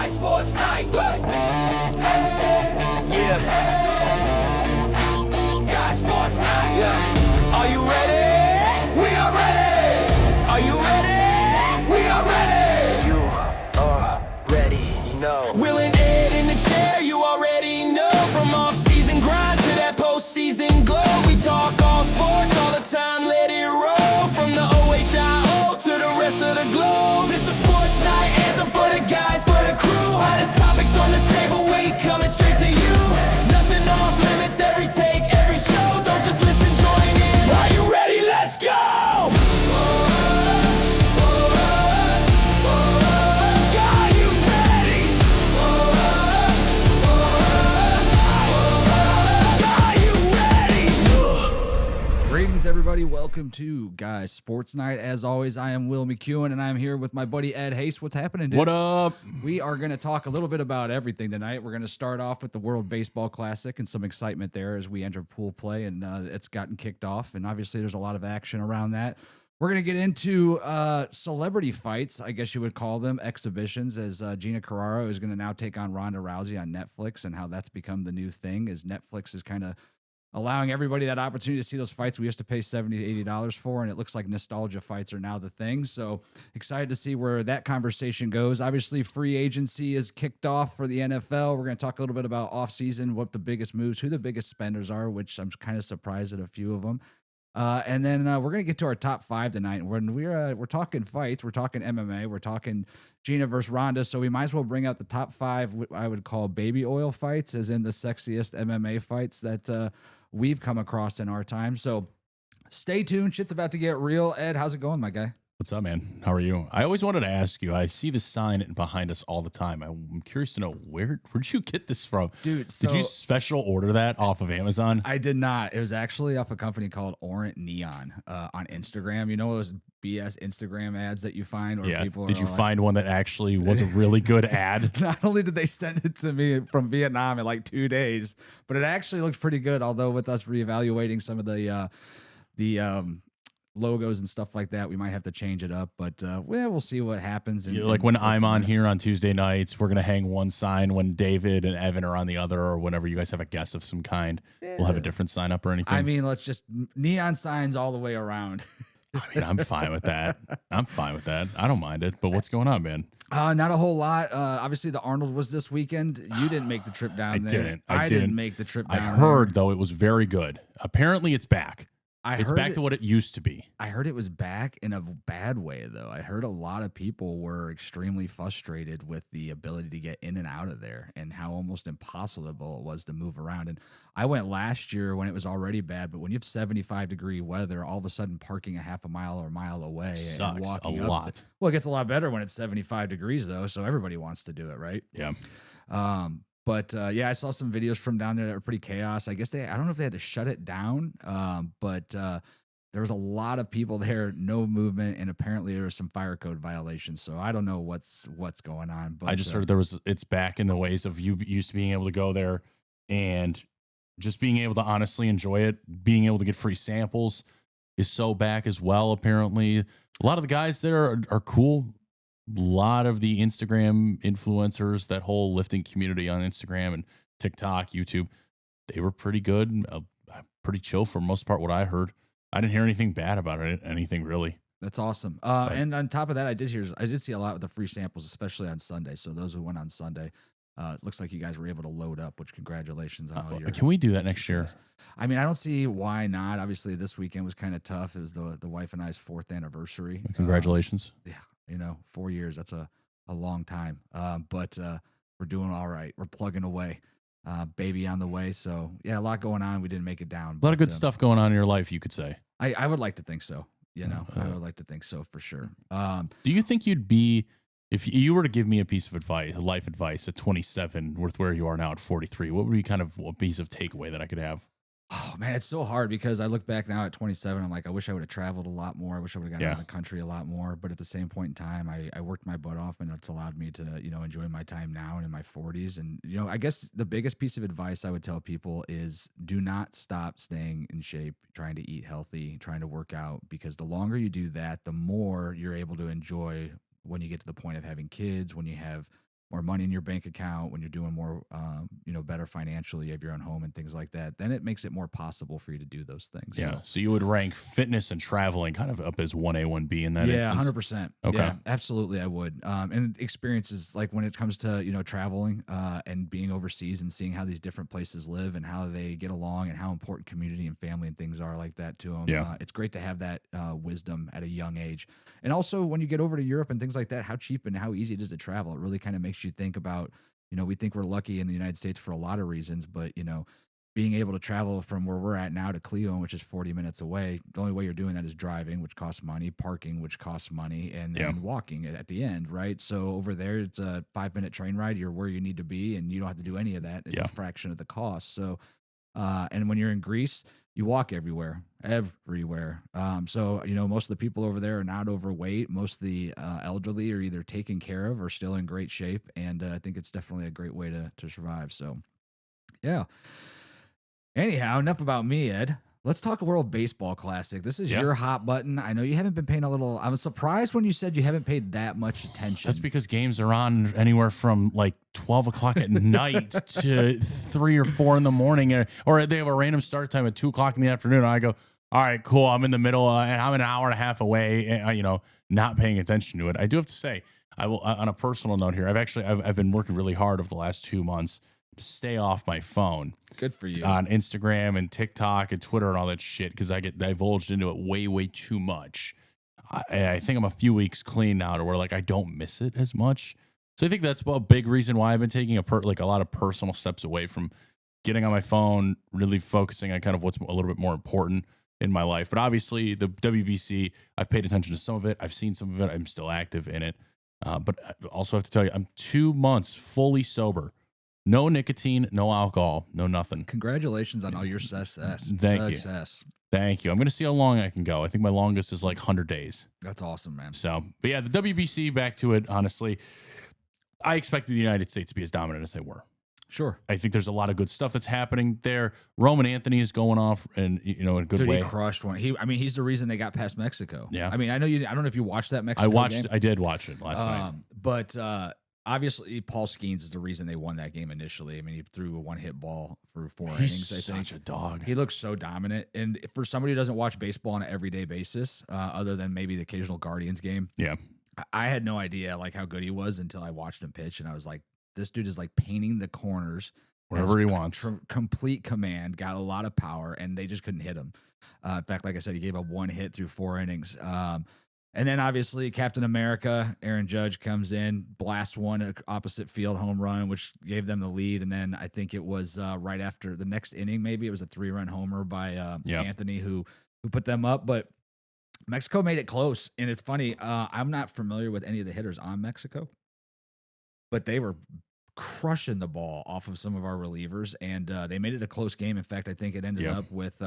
Guys Sports Night. Yeah. Guys Sports Night. Yeah. Are you ready? We are ready. Are you ready? We are ready. You are ready, you know. Will and Ed in the chair, you already know. From off-season grind to that post-season glow. We talk all sports all the time, let it roll. From the OHIO to the rest of the globe. This is Sports Night anthem for the guys, for the crew. Hottest topics on the table, we coming straight to you. Nothing off limits, every take, every show. Don't just listen, join in. Are you ready? Let's go! Are you ready? Are you ready? Greetings, everybody. Welcome to Guys Sports Night. As always, I am Will McEwen, and I'm here with my buddy Ed Hayes. What's happening, dude? What up? We are going to talk a little bit about everything tonight. We're going to start off with the World Baseball Classic and some excitement there as we enter pool play, and it's gotten kicked off, and obviously there's a lot of action around that. We're going to get into celebrity fights, I guess you would call them, exhibitions, as Gina Carano is going to now take on Ronda Rousey on Netflix, and how that's become the new thing, as Netflix is kind of allowing everybody that opportunity to see those fights we used to pay $70 to $80 for, and it looks like nostalgia fights are now the thing. So excited to see where that conversation goes. Obviously, free agency is kicked off for the NFL. We're going to talk a little bit about offseason, what the biggest moves, who the biggest spenders are, which I'm kind of surprised at a few of them. And then we're going to get to our top five tonight. When we're talking fights, we're talking MMA, we're talking Gina versus Ronda. So we might as well bring out the top five, I would call baby oil fights, as in the sexiest MMA fights that we've come across in our time. So stay tuned. Shit's about to get real. Ed, how's it going, my guy? What's up, man? How are you? I always wanted to ask you. I see the sign behind us all the time. I'm curious to know where'd you get this from, Dude? So did you special order that off of Amazon? I did not. It was actually off a company called Orient Neon on Instagram. You know those BS Instagram ads that you find, or Yeah. people Did are you like, find one that actually was a really good ad? Not only did they send it to me from Vietnam in like 2 days, but it actually looks pretty good. Although with us reevaluating some of the logos and stuff like that, we might have to change it up. But we'll see what happens. And, Like when I'm on here on Tuesday nights, we're gonna hang one sign. When David and Evan are on the other, or whenever you guys have a guest of some kind, we'll have a different sign up or anything. I mean, let's just neon signs all the way around. I mean, I'm fine with that. I'm fine with that. I don't mind it. But what's going on, man? Not a whole lot. Obviously, the Arnold was this weekend. You didn't make the trip down there. I didn't make the trip down I there. heard, though, it was very good. Apparently, it's back. It's back to what it used to be. I heard it was back in a bad way, though. I heard a lot of people were extremely frustrated with the ability to get in and out of there, and how almost impossible it was to move around. And I went last year when it was already bad, but when you have 75-degree weather, all of a sudden parking a half a mile or a mile away Sucks and walking a up. lot. Well, it gets a lot better when it's 75 degrees, though, so everybody wants to do it, right? Yeah. But I saw some videos from down there that were pretty chaos. I guess I don't know if they had to shut it down, but there was a lot of people there, no movement, and apparently there was some fire code violations. So I don't know what's going on. But I just heard it's back in the ways of you used to being able to go there and just being able to honestly enjoy it. Being able to get free samples is so back as well, apparently. A lot of the guys there are cool. A lot of the Instagram influencers, that whole lifting community on Instagram and TikTok, YouTube, they were pretty good, pretty chill for the most part, what I heard. I didn't hear anything bad about it, anything really. That's awesome. And on top of that, I did see a lot of the free samples, especially on Sunday. So those who went on Sunday, it looks like you guys were able to load up, which congratulations on all your. Can we do that next year? I mean, I don't see why not. Obviously, this weekend was kind of tough. It was the wife and I's 4th anniversary. Congratulations. Yeah. 4 years, that's a long time. But we're doing all right. We're plugging away. Baby on the way. So, yeah, a lot going on. We didn't make it down. A lot of good stuff going on in your life, you could say. I would like to think so. I would like to think so for sure. Do you think you'd be, if you were to give me a piece of advice, life advice at 27 with where you are now at 43, what would be kind of a piece of takeaway that I could have? Oh, man, it's so hard because I look back now at 27. I'm like, I wish I would have traveled a lot more. I wish I would have gotten out of the country a lot more. But at the same point in time, I worked my butt off, and it's allowed me to, enjoy my time now and in my 40s. And, I guess the biggest piece of advice I would tell people is do not stop staying in shape, trying to eat healthy, trying to work out, because the longer you do that, the more you're able to enjoy when you get to the point of having kids, when you have more money in your bank account, when you're doing more, better financially, you have your own home and things like that, then it makes it more possible for you to do those things. Yeah. So you would rank fitness and traveling kind of up as 1A, 1B in that instance? 100%. Okay. Yeah, absolutely. I would. And experiences like when it comes to, traveling and being overseas and seeing how these different places live and how they get along and how important community and family and things are like that to them. Yeah. It's great to have that wisdom at a young age. And also when you get over to Europe and things like that, how cheap and how easy it is to travel. It really kind of makes you think about, we think we're lucky in the United States for a lot of reasons, but, being able to travel from where we're at now to Cleveland, which is 40 minutes away, the only way you're doing that is driving, which costs money, parking, which costs money, and then walking at the end, right? So over there, it's a 5-minute train ride. You're where you need to be, and you don't have to do any of that. It's a fraction of the cost. So, and when you're in Greece, you walk everywhere. So, most of the people over there are not overweight. Most of the elderly are either taken care of or still in great shape. And I think it's definitely a great way to survive. So, yeah. Anyhow, enough about me, Ed. Let's talk World Baseball Classic. This is your hot button. I know you haven't been paying I was surprised when you said you haven't paid that much attention. That's because games are on anywhere from like 12 o'clock at night to 3 or 4 in the morning, or they have a random start time at 2 o'clock in the afternoon. And I go, all right, cool. I'm in the middle and I'm an hour and a half away, not paying attention to it. I do have to say, I will, on a personal note here, I've been working really hard over the last 2 months to stay off my phone. Good for you. On Instagram and TikTok and Twitter and all that shit, because I get divulged into it way, way too much. I think I'm a few weeks clean now to where like I don't miss it as much. So I think that's a big reason why I've been taking a lot of personal steps away from getting on my phone, really focusing on kind of what's a little bit more important in my life. But obviously the WBC, I've paid attention to some of it. I've seen some of it. I'm still active in it. But I also have to tell you, I'm 2 months fully sober. No nicotine, no alcohol, no nothing. Congratulations on all your success. Thank you. I'm going to see how long I can go. I think my longest is like 100 days. That's awesome, man. So, but yeah, the WBC, back to it, honestly, I expected the United States to be as dominant as they were. Sure. I think there's a lot of good stuff that's happening there. Roman Anthony is going off and, in a good way. He crushed one. He's the reason they got past Mexico. Yeah. I mean, I don't know if you watched that Mexico game. I did watch it last night. But, obviously, Paul Skenes is the reason they won that game initially. I mean, he threw a one-hit ball for 4 innings. He's such a dog. He looks so dominant. And for somebody who doesn't watch baseball on an everyday basis, other than maybe the occasional Guardians game, I had no idea like how good he was until I watched him pitch, and I was like, this dude is like painting the corners wherever he wants. Complete command, got a lot of power, and they just couldn't hit him. In fact, like I said, he gave up 1 hit through 4 innings. And then obviously Captain America, Aaron Judge, comes in, blasts one opposite field home run, which gave them the lead. And then I think it was right after the next inning, maybe it was a 3-run homer by Anthony who put them up. But Mexico made it close. And it's funny, I'm not familiar with any of the hitters on Mexico, but they were crushing the ball off of some of our relievers, and they made it a close game. In fact, I think it ended up with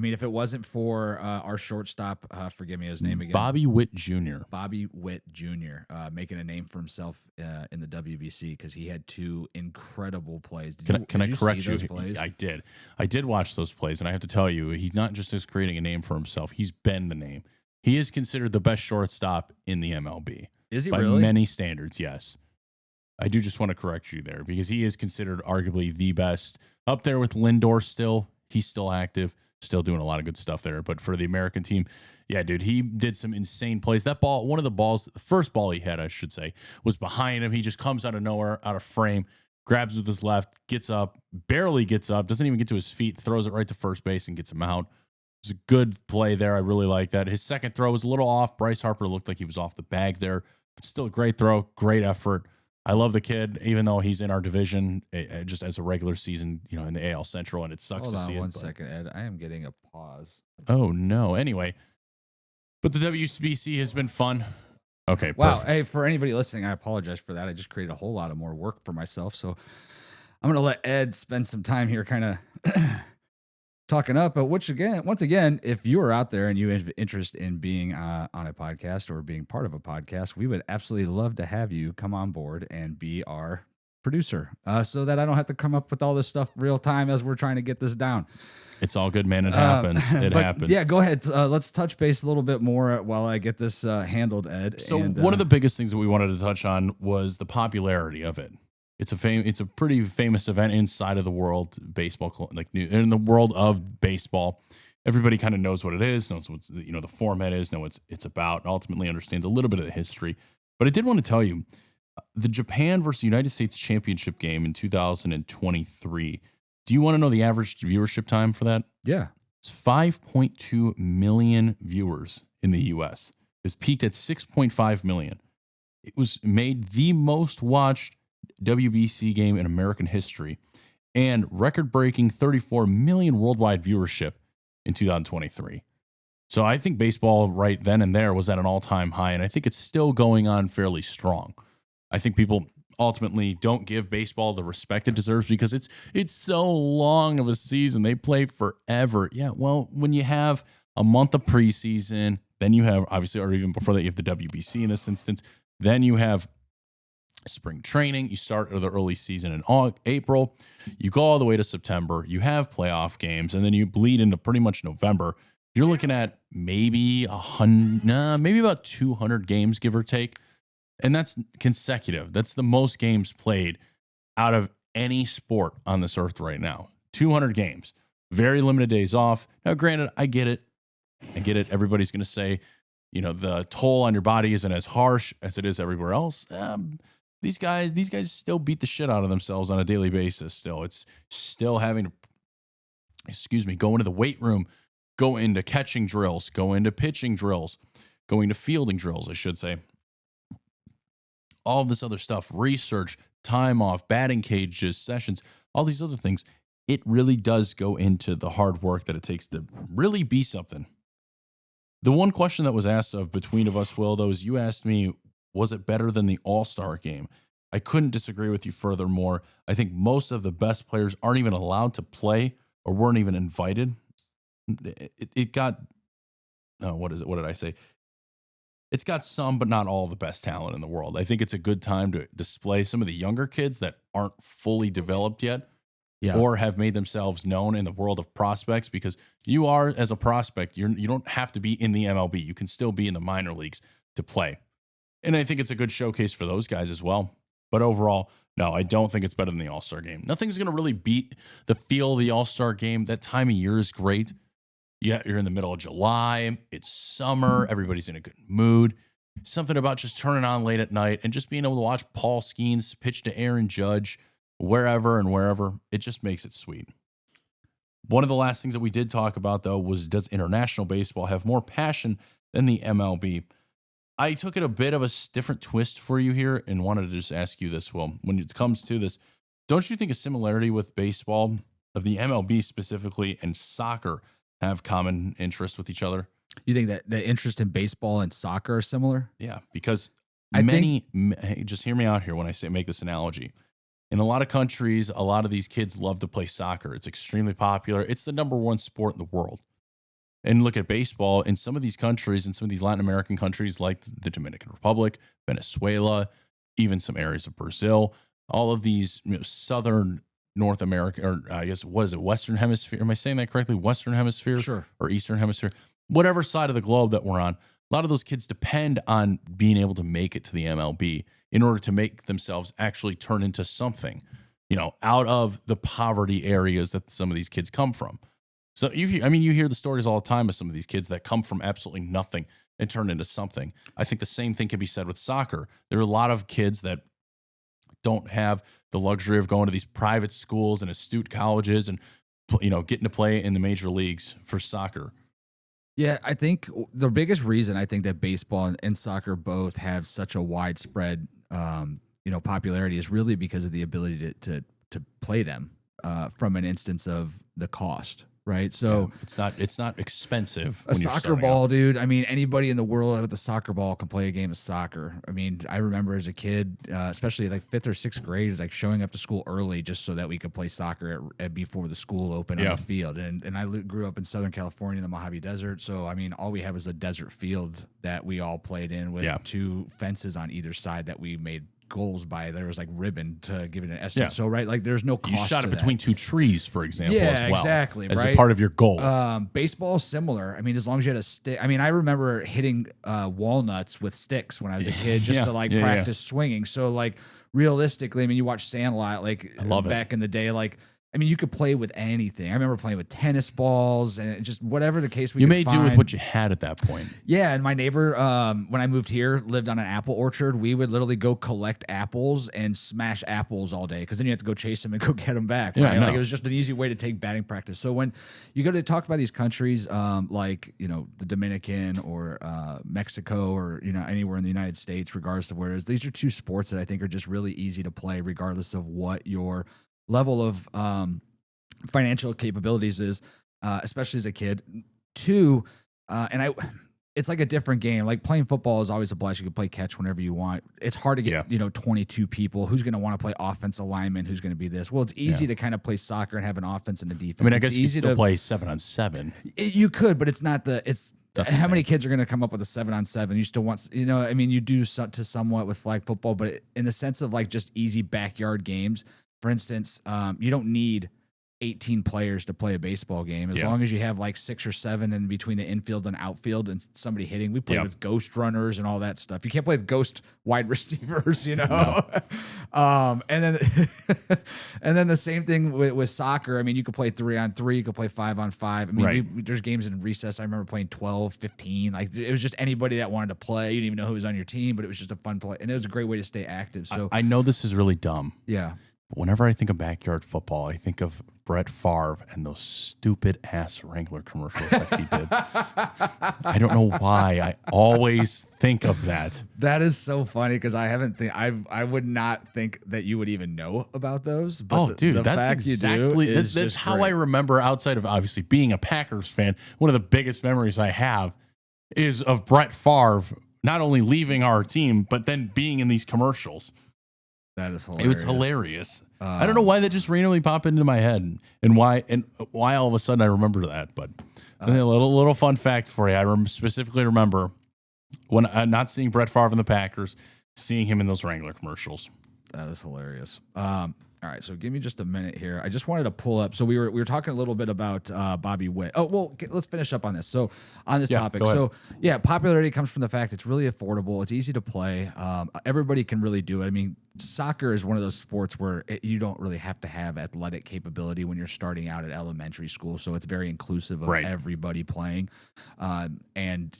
if it wasn't for our shortstop, forgive me his name again. Bobby Witt Jr. Making a name for himself in the WBC because he had 2 incredible plays. Can I correct you? Those plays? I did. I did watch those plays, and I have to tell you, he's not just creating a name for himself. He's been the name. He is considered the best shortstop in the MLB. Is he by really? many standards, yes. I do just want to correct you there because he is considered arguably the best. Up there with Lindor still. He's still active. Still doing a lot of good stuff there. But for the American team, yeah, dude, he did some insane plays. That ball, one of the first ball he had, I should say, was behind him. He just comes out of nowhere, out of frame, grabs with his left, gets up, barely gets up, doesn't even get to his feet, throws it right to first base and gets him out. It was a good play there. I really like that. His second throw was a little off. Bryce Harper looked like he was off the bag there, but still a great throw, great effort. I love the kid, even though he's in our division, just as a regular season, in the AL Central, and it sucks to see it. Hold on one second, Ed. I am getting a pause. Oh, no. Anyway, but the WBC has been fun. Okay, wow. perfect. Hey, for anybody listening, I apologize for that. I just created a whole lot of more work for myself, so I'm going to let Ed spend some time here kind of talking up. But once again, if you are out there and you have interest in being on a podcast or being part of a podcast, we would absolutely love to have you come on board and be our producer, so that I don't have to come up with all this stuff real time as we're trying to get this down. It's all good, man. It happens. It happens. Yeah, go ahead. Let's touch base a little bit more while I get this handled, Ed. So one of the biggest things that we wanted to touch on was the popularity of it. It's a pretty famous event inside of the world baseball, like in the world of baseball. Everybody kind of knows what it is, knows what the format is, know what it's about, and ultimately understands a little bit of the history. But I did want to tell you, the Japan versus United States championship game in 2023. Do you want to know the average viewership time for that? Yeah. It's 5.2 million viewers in the U.S. It's peaked at 6.5 million. It was made the most watched WBC game in American history and record-breaking 34 million worldwide viewership in 2023. So I think baseball right then and there was at an all-time high, and I think it's still going on fairly strong. I think people ultimately don't give baseball the respect it deserves because it's so long of a season. They play forever. Yeah, well, when you have a month of preseason, then you have, obviously, or even before that, you have the WBC in this instance. Then you have spring training. You start the early season in April. You go all the way to September. You have playoff games, and then you bleed into pretty much November. You're looking at maybe about 200 games, give or take. And that's consecutive. That's the most games played out of any sport on this earth right now. 200 games. Very limited days off. Now, granted, I get it. Everybody's going to say, the toll on your body isn't as harsh as it is everywhere else. These guys still beat the shit out of themselves on a daily basis. Still, it's still having to, go into the weight room, go into catching drills, go into pitching drills, go into fielding drills, I should say. All of this other stuff, research, time off, batting cages, sessions, all these other things, it really does go into the hard work that it takes to really be something. The one question that was asked of between of us, Will, though, is you asked me, was it better than the All-Star game? I couldn't disagree with you furthermore. I think most of the best players aren't even allowed to play or weren't even invited. It got, what did I say? It's got some, but not all the best talent in the world. I think it's a good time to display some of the younger kids that aren't fully developed yet or have made themselves known in the world of prospects, because you are, as a prospect, you don't have to be in the MLB. You can still be in the minor leagues to play. And I think it's a good showcase for those guys as well. But overall, no, I don't think it's better than the All-Star game. Nothing's going to really beat the feel of the All-Star game. That time of year is great. Yeah, you're in the middle of July. It's summer. Everybody's in a good mood. Something about just turning on late at night and just being able to watch Paul Skenes pitch to Aaron Judge wherever. It just makes it sweet. One of the last things that we did talk about, though, was, does international baseball have more passion than the MLB? I took it a bit of a different twist for you here and wanted to just ask you this, Will. When it comes to this, don't you think a similarity with baseball, of the MLB specifically, and soccer have common interest with each other? You think that the interest in baseball and soccer are similar? Yeah, because just hear me out here when I say make this analogy. In a lot of countries, a lot of these kids love to play soccer. It's extremely popular. It's the number one sport in the world. And look at baseball in some of these countries, in some of these Latin American countries like the Dominican Republic, Venezuela, even some areas of Brazil, all of these southern North America, or I guess, what is it, Western Hemisphere? Am I saying that correctly? Western Hemisphere? Sure. Or Eastern Hemisphere? Whatever side of the globe that we're on, a lot of those kids depend on being able to make it to the MLB in order to make themselves actually turn into something, out of the poverty areas that some of these kids come from. So you hear the stories all the time of some of these kids that come from absolutely nothing and turn into something. I think the same thing can be said with soccer. There are a lot of kids that don't have the luxury of going to these private schools and astute colleges and, getting to play in the major leagues for soccer. Yeah, I think the biggest reason I think that baseball and soccer both have such a widespread, popularity is really because of the ability to play them from an instance of the cost. Right. So it's not expensive. A soccer ball, dude. I mean, anybody in the world with a soccer ball can play a game of soccer. I mean, I remember as a kid, especially like 5th or 6th grade, like showing up to school early just so that we could play soccer before the school opened on the field. And I grew up in Southern California in the Mojave Desert. So, I mean, all we have is a desert field that we all played in with 2 fences on either side that we made goals by there was like ribbon to give it an estimate. Yeah. So right, like there's no cost. You shot to it that. between two trees, for example, Yeah, as well. exactly, As right? a part of your goal. Baseball is similar. I mean, as long as you had a stick. I mean, I remember hitting walnuts with sticks when I was a kid just to like practice swinging. So like realistically, I mean, you watch Sandlot like back in the day, like. I mean, you could play with anything. I remember playing with tennis balls and just whatever the case we could find. Do with what you had at that point. Yeah, and my neighbor, when I moved here, lived on an apple orchard. We would literally go collect apples and smash apples all day because then you have to go chase them and go get them back. Right? Like it was just an easy way to take batting practice. So when you go to talk about these countries, like the Dominican or Mexico or anywhere in the United States, regardless of where it is, these are two sports that I think are just really easy to play, regardless of what your level of financial capabilities is, especially as a kid. Two, it's like a different game. Like playing football is always a blast. You can play catch whenever you want. It's hard to get 22 people. Who's going to want to play offensive lineman? Who's going to be this? Well, it's easy to kind of play soccer and have an offense and a defense. I mean, I guess you could still play 7-on-7. You could, but it's not how many kids are going to come up with a 7-on-7? You still want, I mean, you do to somewhat with flag football, but in the sense of like just easy backyard games. For instance, you don't need 18 players to play a baseball game as long as you have like 6 or 7 in between the infield and outfield and somebody hitting. We play with ghost runners and all that stuff. You can't play with ghost wide receivers, No. And then and then the same thing with soccer. I mean, you could play 3-on-3, you could play 5-on-5. I mean, there's games in recess. I remember playing 12, 15. Like it was just anybody that wanted to play. You didn't even know who was on your team, but it was just a fun play. And it was a great way to stay active. So I know this is really dumb. Yeah. But whenever I think of backyard football, I think of Brett Favre and those stupid ass Wrangler commercials that he did. I don't know why. I always think of that. That is so funny because I would not think that you would even know about those. But dude, that's exactly that's how I remember. Outside of obviously being a Packers fan, one of the biggest memories I have is of Brett Favre not only leaving our team but then being in these commercials. That is hilarious. It was hilarious. I don't know why that just randomly popped into my head and why all of a sudden I remember that. But a little fun fact for you. I specifically remember when not seeing Brett Favre in the Packers, seeing him in those Wrangler commercials. That is hilarious. All right, so give me just a minute here. I just wanted to pull up. So we were talking a little bit about Bobby Witt. Oh, well, let's finish up on this. So on this topic. So popularity comes from the fact it's really affordable. It's easy to play. Everybody can really do it. I mean, soccer is one of those sports where you don't really have to have athletic capability when you're starting out at elementary school. So it's very inclusive of everybody playing. And,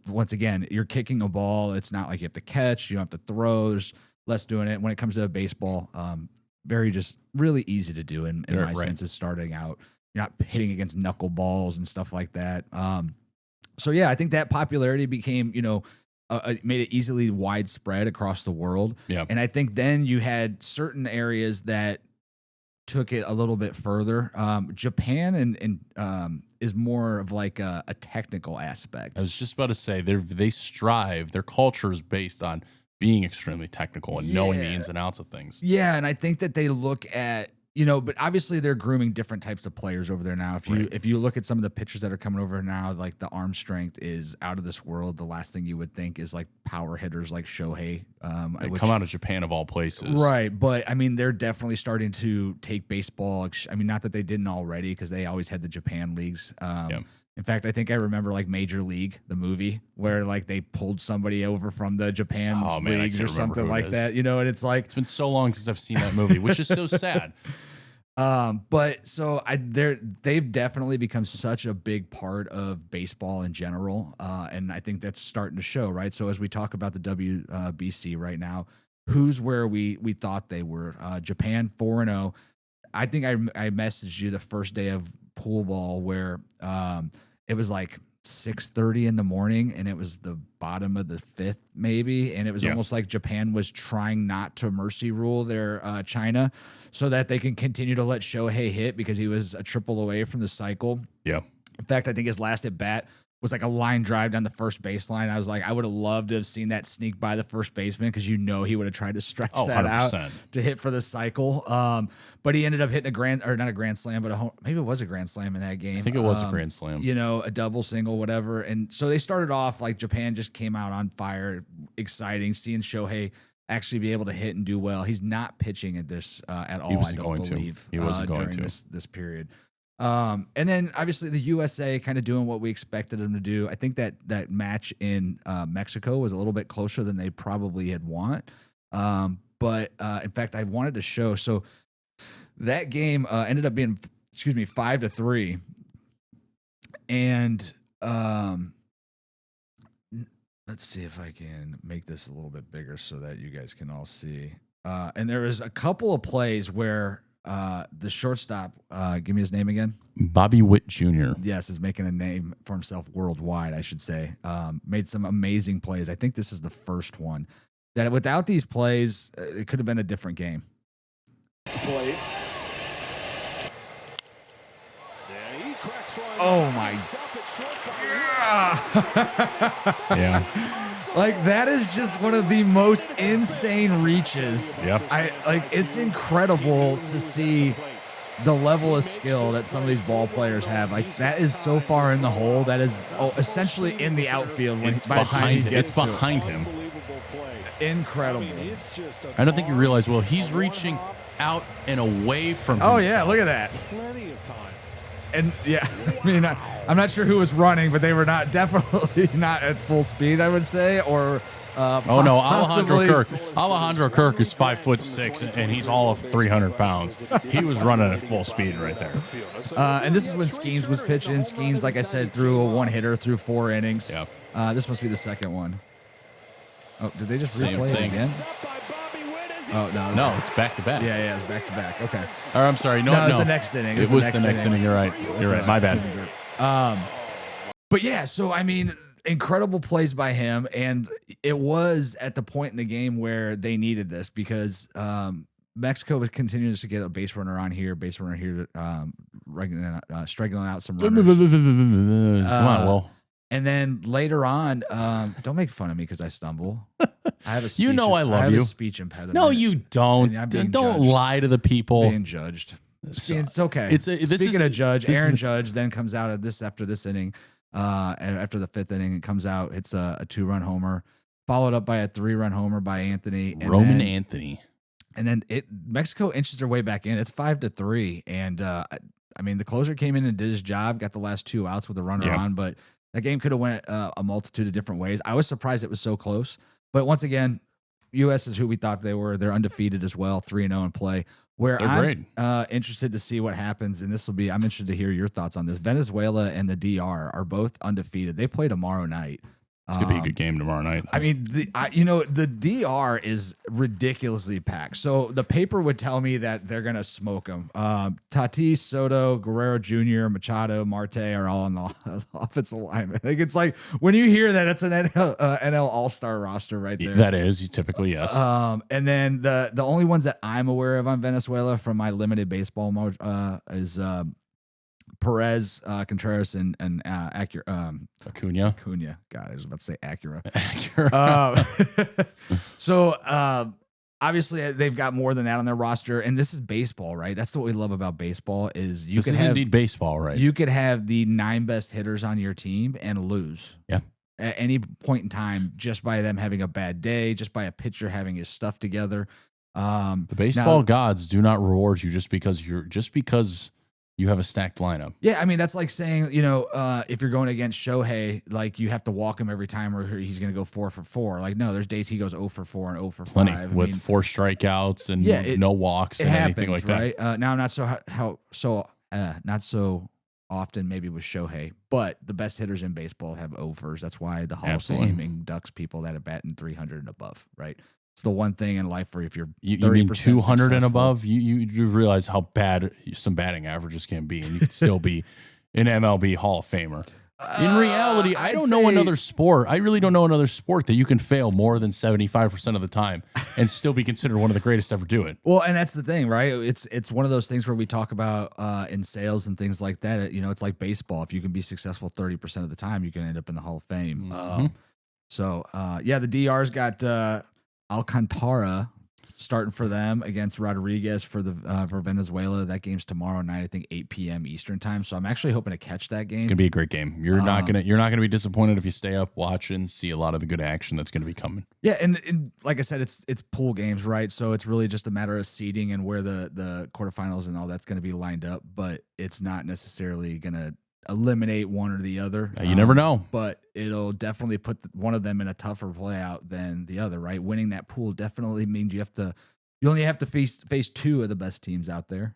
once again, you're kicking a ball. It's not like you have to catch. You don't have to throw. There's less doing it. When it comes to baseball, very just really easy to do in my sense is starting out. You're not hitting against knuckleballs and stuff like that. So yeah, I think that popularity became, made it easily widespread across the world. Yeah. And I think then you had certain areas that took it a little bit further. Japan and is more of like a technical aspect. I was just about to say they strive. Their culture is based on being extremely technical and knowing the ins and outs of things. Yeah, and I think that they look at, but obviously they're grooming different types of players over there now. If you look at some of the pictures that are coming over now, like the arm strength is out of this world. The last thing you would think is like power hitters like Shohei. They come out of Japan of all places. Right, but I mean, they're definitely starting to take baseball. I mean, not that they didn't already because they always had the Japan leagues. In fact, I think I remember like Major League, the movie, where like they pulled somebody over from the Japan leagues or something like that, and it's like it's been so long since I've seen that movie, which is so sad. But so they've definitely become such a big part of baseball in general, and I think that's starting to show, right? So as we talk about the WBC right now, who's where we thought they were? Japan 4-0. I think I messaged you the first day of pool ball where it was like 6:30 in the morning and it was the bottom of the 5th maybe, and it was almost like Japan was trying not to mercy rule their China so that they can continue to let Shohei hit because he was a triple away from the cycle. Yeah. In fact, I think his last at bat was like a line drive down the first baseline. I was like, I would have loved to have seen that sneak by the first baseman because he would have tried to stretch that 100%. out to hit for the cycle. But he ended up hitting not a grand slam, but maybe it was a grand slam in that game. I think it was a grand slam. A double, single, whatever. And so they started off like Japan just came out on fire, exciting, seeing Shohei actually be able to hit and do well. He's not pitching at this at all. wasn't I going don't to. believe He wasn't going during to. this period. And then obviously the USA kind of doing what we expected them to do. I think that match in Mexico was a little bit closer than they probably had want. But in fact, I wanted to show. So that game ended up being, 5-3. And let's see if I can make this a little bit bigger so that you guys can all see. And there was a couple of plays where the shortstop, give me his name again. Bobby Witt Jr. Yes, is making a name for himself worldwide, I should say. Made some amazing plays. I think this is the first one. That without these plays, it could have been a different game. Oh my Yeah. Like that is just one of the most insane reaches. Yep. It's incredible to see the level of skill that some of these ball players have. Like that is so far in the hole. That is essentially in the outfield when by the time he gets it's behind him. Incredible. I don't think you realize, well, he's reaching out and away from Oh himself. yeah, look at that. Plenty of time. And yeah, I mean, I'm not sure who was running, but they were definitely not at full speed, I would say, or Oh no, Alejandro possibly- Kirk. Alejandro Kirk is 5'6" and he's all of 300 pounds. He was running at full speed right there. And this is when Skenes was pitching. Skenes, like I said, threw a one-hitter through 4 innings. Yep. This must be the second one. Oh, did they just Same replay thing. it again? Oh, no. No, it's back to back. Yeah, it's back-to-back. Okay. Or I'm sorry, no, it was the next inning. It was the next inning. You're right. You're right. My bad. But yeah, so I mean, incredible plays by him, and it was at the point in the game where they needed this because Mexico was continuing to get a base runner here, striking out some runners. Come on, Will. And then later on, don't make fun of me because I stumble. I have a speech, You know I love have you. a speech impediment. No, you don't. I'm being Don't judged. lie to the people. Being judged. It's okay. Speaking of Judge, this Aaron is- Judge then comes out of this after this inning, and after the 5th inning, it comes out. It's a 2-run homer, followed up by a 3-run homer by Anthony. And Roman then, Anthony. And then Mexico inches their way back in. It's 5-3, and I mean the closer came in and did his job, got the last 2 outs with a runner on, but that game could have went a multitude of different ways. I was surprised it was so close, but once again, U.S. is who we thought they were. They're undefeated as well, 3-0 in play. Where They're I'm great. Interested to see what happens, and I'm interested to hear your thoughts on this. Venezuela and the DR are both undefeated. They play tomorrow night. It's gonna be a good game tomorrow night. I mean, the DR is ridiculously packed. So the paper would tell me that they're gonna smoke them. Tatis, Soto, Guerrero Jr., Machado, Marte are all on the offensive line. It's like when you hear that, it's an NL All-Star roster right there. That is typically yes. And then the only ones that I'm aware of on Venezuela from my limited baseball mode is Perez, Contreras, and Acura. Acuna. God, I was about to say Acura. Acura. So obviously they've got more than that on their roster, and this is baseball, right? That's what we love about baseball is This is indeed baseball, right? You could have the 9 best hitters on your team and lose. Yeah. At any point in time, just by them having a bad day, just by a pitcher having his stuff together. The baseball gods do not reward you just because you have a stacked lineup. Yeah, I mean, that's like saying, if you're going against Shohei, like you have to walk him every time or he's going to go 4 for 4. Like, no, there's days he goes 0 for 4 and 0 for 5. Plenty with 4 strikeouts and no walks and anything like that. Right? Now, not not so often maybe with Shohei, but the best hitters in baseball have overs. That's why the Hall of Fame inducts people that are batting 300 and above, right? It's the one thing in life where if you're you mean 200 successful, and above, you realize how bad some batting averages can be, and you can still be an MLB Hall of Famer. In reality, I don't know another sport. I really don't know another sport that you can fail more than 75% of the time and still be considered one of the greatest to ever do it. Well, and that's the thing, right? It's one of those things where we talk about in sales and things like that. It's like baseball. If you can be successful 30% of the time, you can end up in the Hall of Fame. Mm-hmm. The DR's got Alcantara. starting for them against Rodriguez for Venezuela. That game's tomorrow night, I think 8 p.m. Eastern time. So I'm actually hoping to catch that game. It's gonna be a great game. You're not gonna be disappointed if you stay up watching, see a lot of the good action that's gonna be coming. Yeah, and like I said, it's pool games, right? So it's really just a matter of seeding and where the quarterfinals and all that's going to be lined up. But it's not necessarily going to eliminate one or the other. You never know. But it'll definitely put one of them in a tougher play out than the other, right? Winning that pool definitely means you only have to face two of the best teams out there.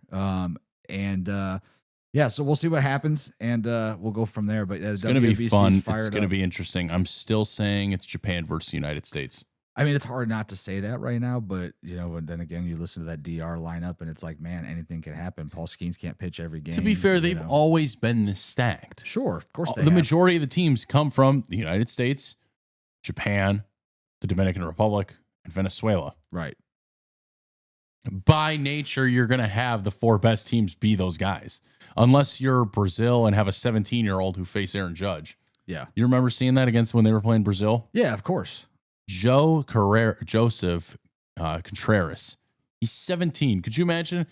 Yeah, so we'll see what happens, and we'll go from there. But it's going to be fun. It's going to be interesting. I'm still saying it's Japan versus the United States. I mean, it's hard not to say that right now, but and then again, you listen to that DR lineup, and it's like, man, anything can happen. Paul Skenes can't pitch every game. To be fair, they've always been this stacked. Sure, of course they The have. majority of the teams come from the United States, Japan, the Dominican Republic, and Venezuela. Right. By nature, you're going to have the 4 best teams be those guys. Unless you're Brazil and have a 17-year-old who face Aaron Judge. Yeah. You remember seeing that against when they were playing Brazil? Yeah, of course. Joseph Contreras. He's 17. Could you imagine?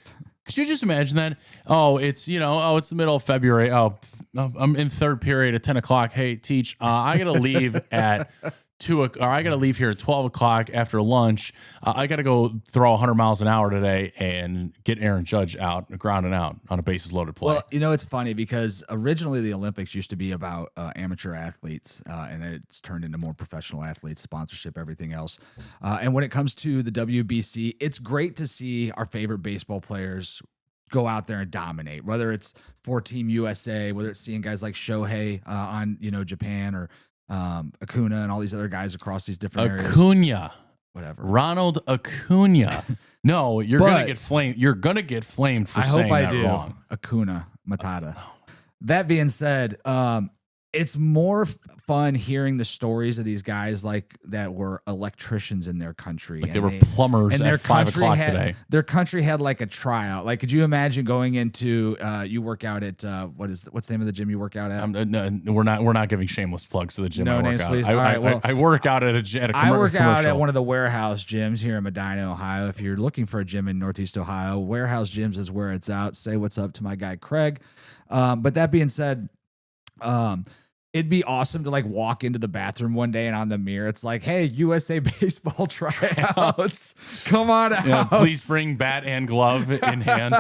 Could you just imagine that? Oh, it's the middle of February. Oh, I'm in third period at 10 o'clock. Hey, teach. I gotta leave at 2 or I gotta leave here at 12 o'clock after lunch. I gotta go throw 100 miles an hour today and get Aaron Judge out, grounded out on a bases loaded play. Well, it's funny because originally the Olympics used to be about amateur athletes, and it's turned into more professional athletes, sponsorship, everything else. And when it comes to the WBC, it's great to see our favorite baseball players go out there and dominate, whether it's for Team USA, whether it's seeing guys like Shohei on Japan, or Acuna and all these other guys across these different areas. Acuna. Whatever. Ronald Acuna. No, you're going to get flamed. You're going to get flamed for saying that wrong. Acuna Matata. That being said, it's more fun hearing the stories of these guys like that were electricians in their country. Like they were plumbers at 5 o'clock today. Their country had like a tryout. Like, could you imagine going into you work out at what's the name of the gym you work out at? No, we're not giving shameless plugs to the gym. No names, please. All right, well, I work out at a I work out at one of the warehouse gyms here in Medina, Ohio. If you're looking for a gym in Northeast Ohio, warehouse gyms is where it's out. Say what's up to my guy Craig. But that being said, it'd be awesome to like walk into the bathroom one day and on the mirror, it's like, hey, USA baseball tryouts. Come on out. Yeah, please bring bat and glove in hand.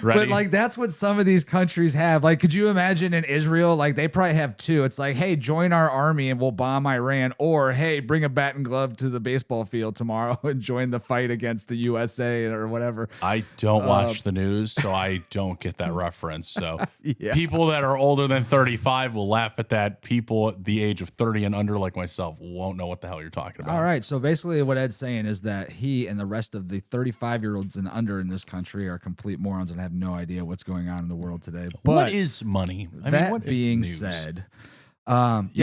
Ready? But like, that's what some of these countries have. Like, could you imagine in Israel, like they probably have 2. It's like, hey, join our army and we'll bomb Iran, or hey, bring a bat and glove to the baseball field tomorrow and join the fight against the USA or whatever. I don't watch the news, so I don't get that reference. So Yeah. people that are older than 35 will laugh at that. People at the age of 30 and under, like myself, won't know what the hell you're talking about. All right. So basically what Ed's saying is that he and the rest of the 35-year-olds and under in this country are complete morons and have no idea what's going on in the world today. But what is money? That being said, you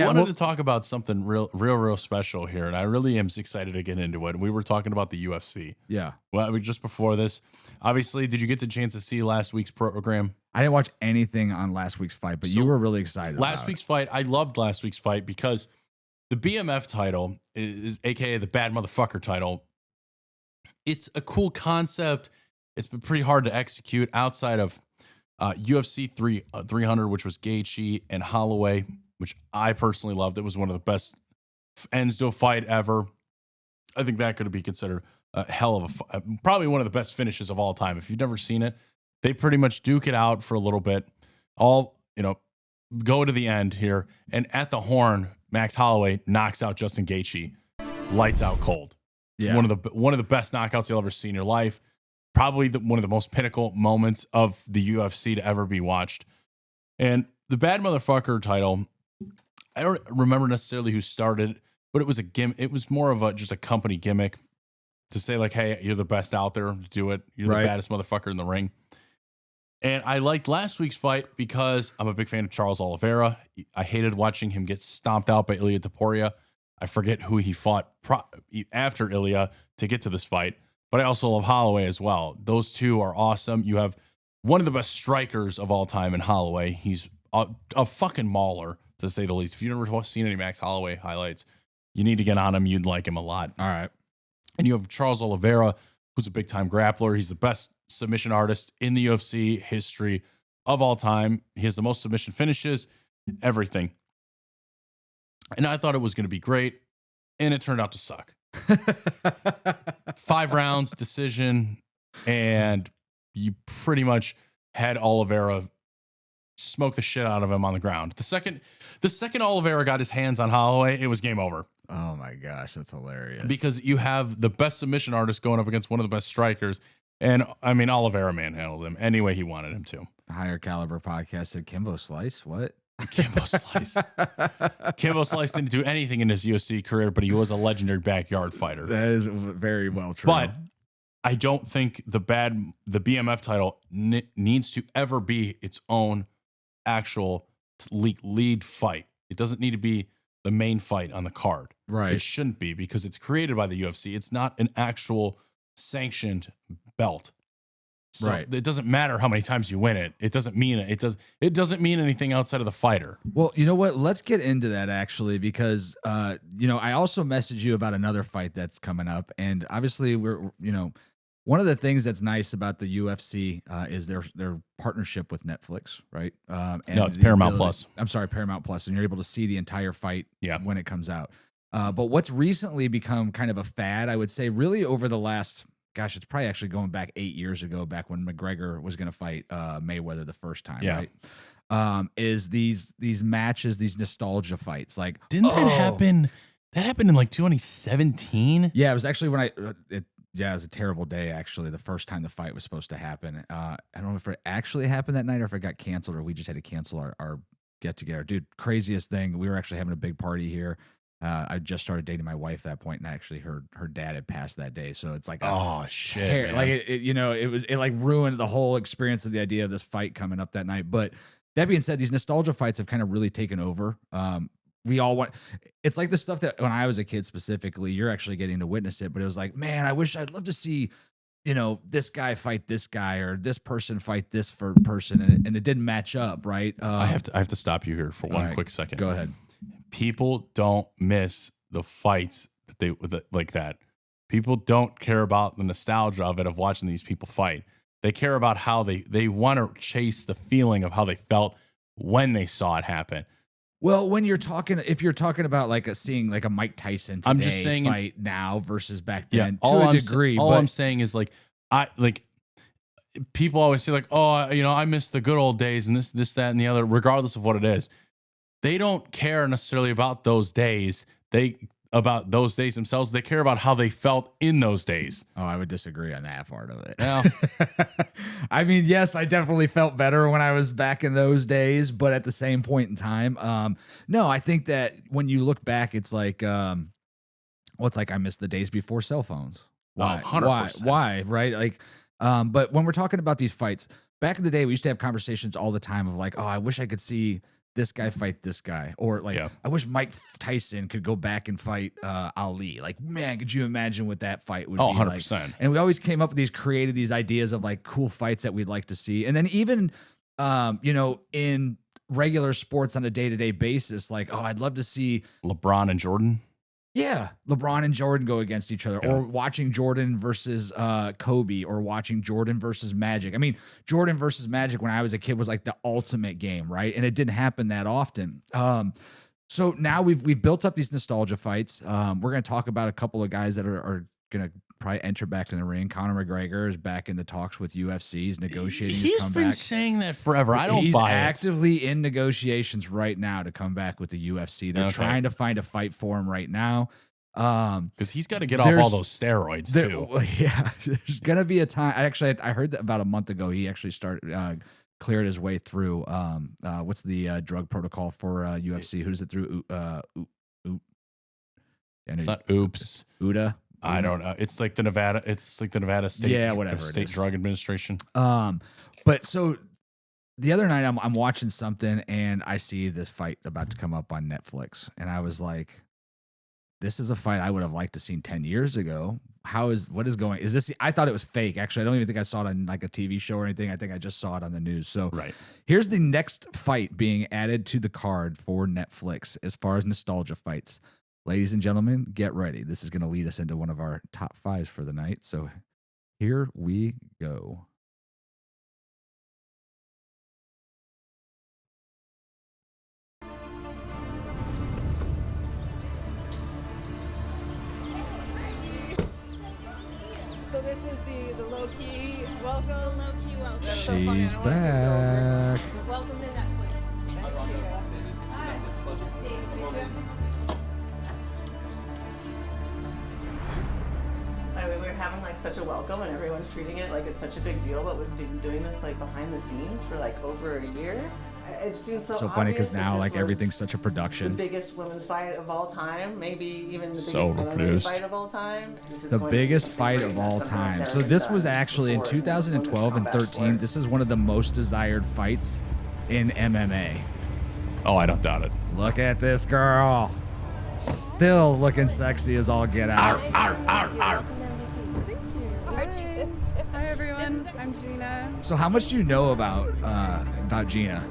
wanted to talk about something real special here, and I really am excited to get into it. We were talking about the UFC. Yeah. Well, just before this, obviously, did you get a chance to see last week's program? I didn't watch anything on last week's fight, but you were really excited. Last week's fight, I loved last week's fight because the BMF title is AKA the bad motherfucker title. It's a cool concept. It's been pretty hard to execute outside of UFC 300, which was Gaethje and Holloway, which I personally loved. It was one of the best ends to a fight ever. I think that could be considered a hell of probably one of the best finishes of all time. If you've never seen it, they pretty much duke it out for a little bit. Go to the end here. And at the horn, Max Holloway knocks out Justin Gaethje. Lights out cold. Yeah. One of the best knockouts you'll ever see in your life. Probably one of the most pinnacle moments of the UFC to ever be watched. And the bad motherfucker title, I don't remember necessarily who started it, but it was a gimmick. It was more of just a company gimmick to say like, hey, you're the best out there to do it. You're the baddest motherfucker in the ring. And I liked last week's fight because I'm a big fan of Charles Oliveira. I hated watching him get stomped out by Ilia Topuria. I forget who he fought after Ilia to get to this fight, but I also love Holloway as well. Those two are awesome. You have one of the best strikers of all time in Holloway. He's a fucking mauler, to say the least. If you've never seen any Max Holloway highlights, you need to get on him. You'd like him a lot. All right. And you have Charles Oliveira, who's a big time grappler. He's the best submission artist in the UFC history of all time. He has the most submission finishes, everything. And I thought it was going to be great, and it turned out to suck. 5 rounds decision, and you pretty much had Oliveira smoke the shit out of him on the ground. The second Oliveira got his hands on Holloway, it was game over. Oh my gosh, that's hilarious. Because you have the best submission artist going up against one of the best strikers. And I mean, Oliveira manhandled him any way he wanted him to. Higher Caliber podcast said Kimbo Slice. What? Kimbo Slice. Kimbo Slice didn't do anything in his UFC career, but he was a legendary backyard fighter. That is very well true. But I don't think the BMF title needs to ever be its own actual lead fight. It doesn't need to be the main fight on the card. Right. It shouldn't be, because it's created by the UFC. It's not an actual sanctioned belt. So right. It doesn't matter how many times you win it. It doesn't mean it. It doesn't mean anything outside of the fighter. Well, you know what? Let's get into that actually, because I also messaged you about another fight that's coming up, and obviously we're one of the things that's nice about the UFC is their partnership with Netflix, right? And no, it's Paramount Plus. I'm sorry, Paramount Plus, and you're able to see the entire fight yeah. when it comes out. But what's recently become kind of a fad, I would say, really over the last, gosh, it's probably actually going back 8 years ago, back when McGregor was going to fight Mayweather the first time, yeah. right? Is these matches, these nostalgia fights? Like, didn't that happen? That happened in like 2017. Yeah, it was actually when it was a terrible day, actually, the first time the fight was supposed to happen. I don't know if it actually happened that night or if it got canceled or we just had to cancel our get-together. Dude, craziest thing. We were actually having a big party here. I just started dating my wife at that point, and actually her dad had passed that day. So it's like, oh, shit. Like, it like ruined the whole experience of the idea of this fight coming up that night. But that being said, these nostalgia fights have kind of really taken over. We all want, it's like the stuff that when I was a kid specifically, you're actually getting to witness it, but it was like, man, I'd love to see, this guy fight this guy or this person fight this person. And it didn't match up. Right. I have to stop you here for one quick second. Go ahead. People don't miss the fights like that. People don't care about the nostalgia of it, of watching these people fight. They care about how they want to chase the feeling of how they felt when they saw it happen. Well, if you're talking about seeing a Mike Tyson today, I'm just saying, fight now versus back then, to a degree. All I'm saying is people always say I miss the good old days and this, that, and the other, regardless of what it is. They don't care necessarily about those days. About those days themselves. They care about how they felt in those days. Oh, I would disagree on that part of it. Well, I mean, yes, I definitely felt better when I was back in those days, but at the same point in time, no, I think that when you look back, it's like, I miss the days before cell phones. Why? 100%. Why? Right? Like, but when we're talking about these fights, back in the day, we used to have conversations all the time of like, oh, I wish I could see this guy fight this guy, or I wish Mike Tyson could go back and fight Ali. Like, man, could you imagine what that fight would be 100%. like? And we always came up with these ideas of like cool fights that we'd like to see. And then even, in regular sports on a day-to-day basis, like, oh, I'd love to see LeBron and Jordan. Yeah, LeBron and Jordan go against each other, or watching Jordan versus Kobe, or watching Jordan versus Magic. I mean, Jordan versus Magic when I was a kid was like the ultimate game, right? And it didn't happen that often. So now we've built up these nostalgia fights. We're going to talk about a couple of guys that are going to probably enter back in the ring. Conor McGregor is back in the talks with UFC. He's negotiating his comeback. He's been saying that forever. I don't buy it. He's actively in negotiations right now to come back with the UFC. They're trying to find a fight for him right now. Because he's got to get off all those steroids too. Yeah, there's going to be a time. I heard that about a month ago. He actually cleared his way through. What's the drug protocol for UFC? Who's it through? It's not Oops. UDA. I don't know. It's like the Nevada. It's like the Nevada State. State Drug Administration. But so the other night I'm watching something and I see this fight about to come up on Netflix, and I was like, "This is a fight I would have liked to seen 10 years ago." What is going? Is this? I thought it was fake. Actually, I don't even think I saw it on like a TV show or anything. I think I just saw it on the news. So here's the next fight being added to the card for Netflix as far as nostalgia fights. Ladies and gentlemen, get ready. This is going to lead us into one of our top 5s for the night. So Here we go. So this is the low-key welcome. Low-key welcome. That's so funny. She's I don't wanna take you over. back. Welcome to Netflix. Thank you. Hi. I mean, we're having like such a welcome, and everyone's treating it like it's such a big deal. But we've been doing this like behind the scenes for like over a year. It just seems So funny because now like everything's such a the production. biggest women's fight of all time, maybe even the So biggest MMA overproduced. fight of all time. This is The going to biggest be fight something of that all something time. that's So never this been was done actually in before 2012 and women's combat 13. sport. This is one of the most desired fights in MMA. Oh, I don't doubt it. Look at this girl. Still looking sexy as all get out. Hi everyone, I'm Gina. So how much do you know about Gina?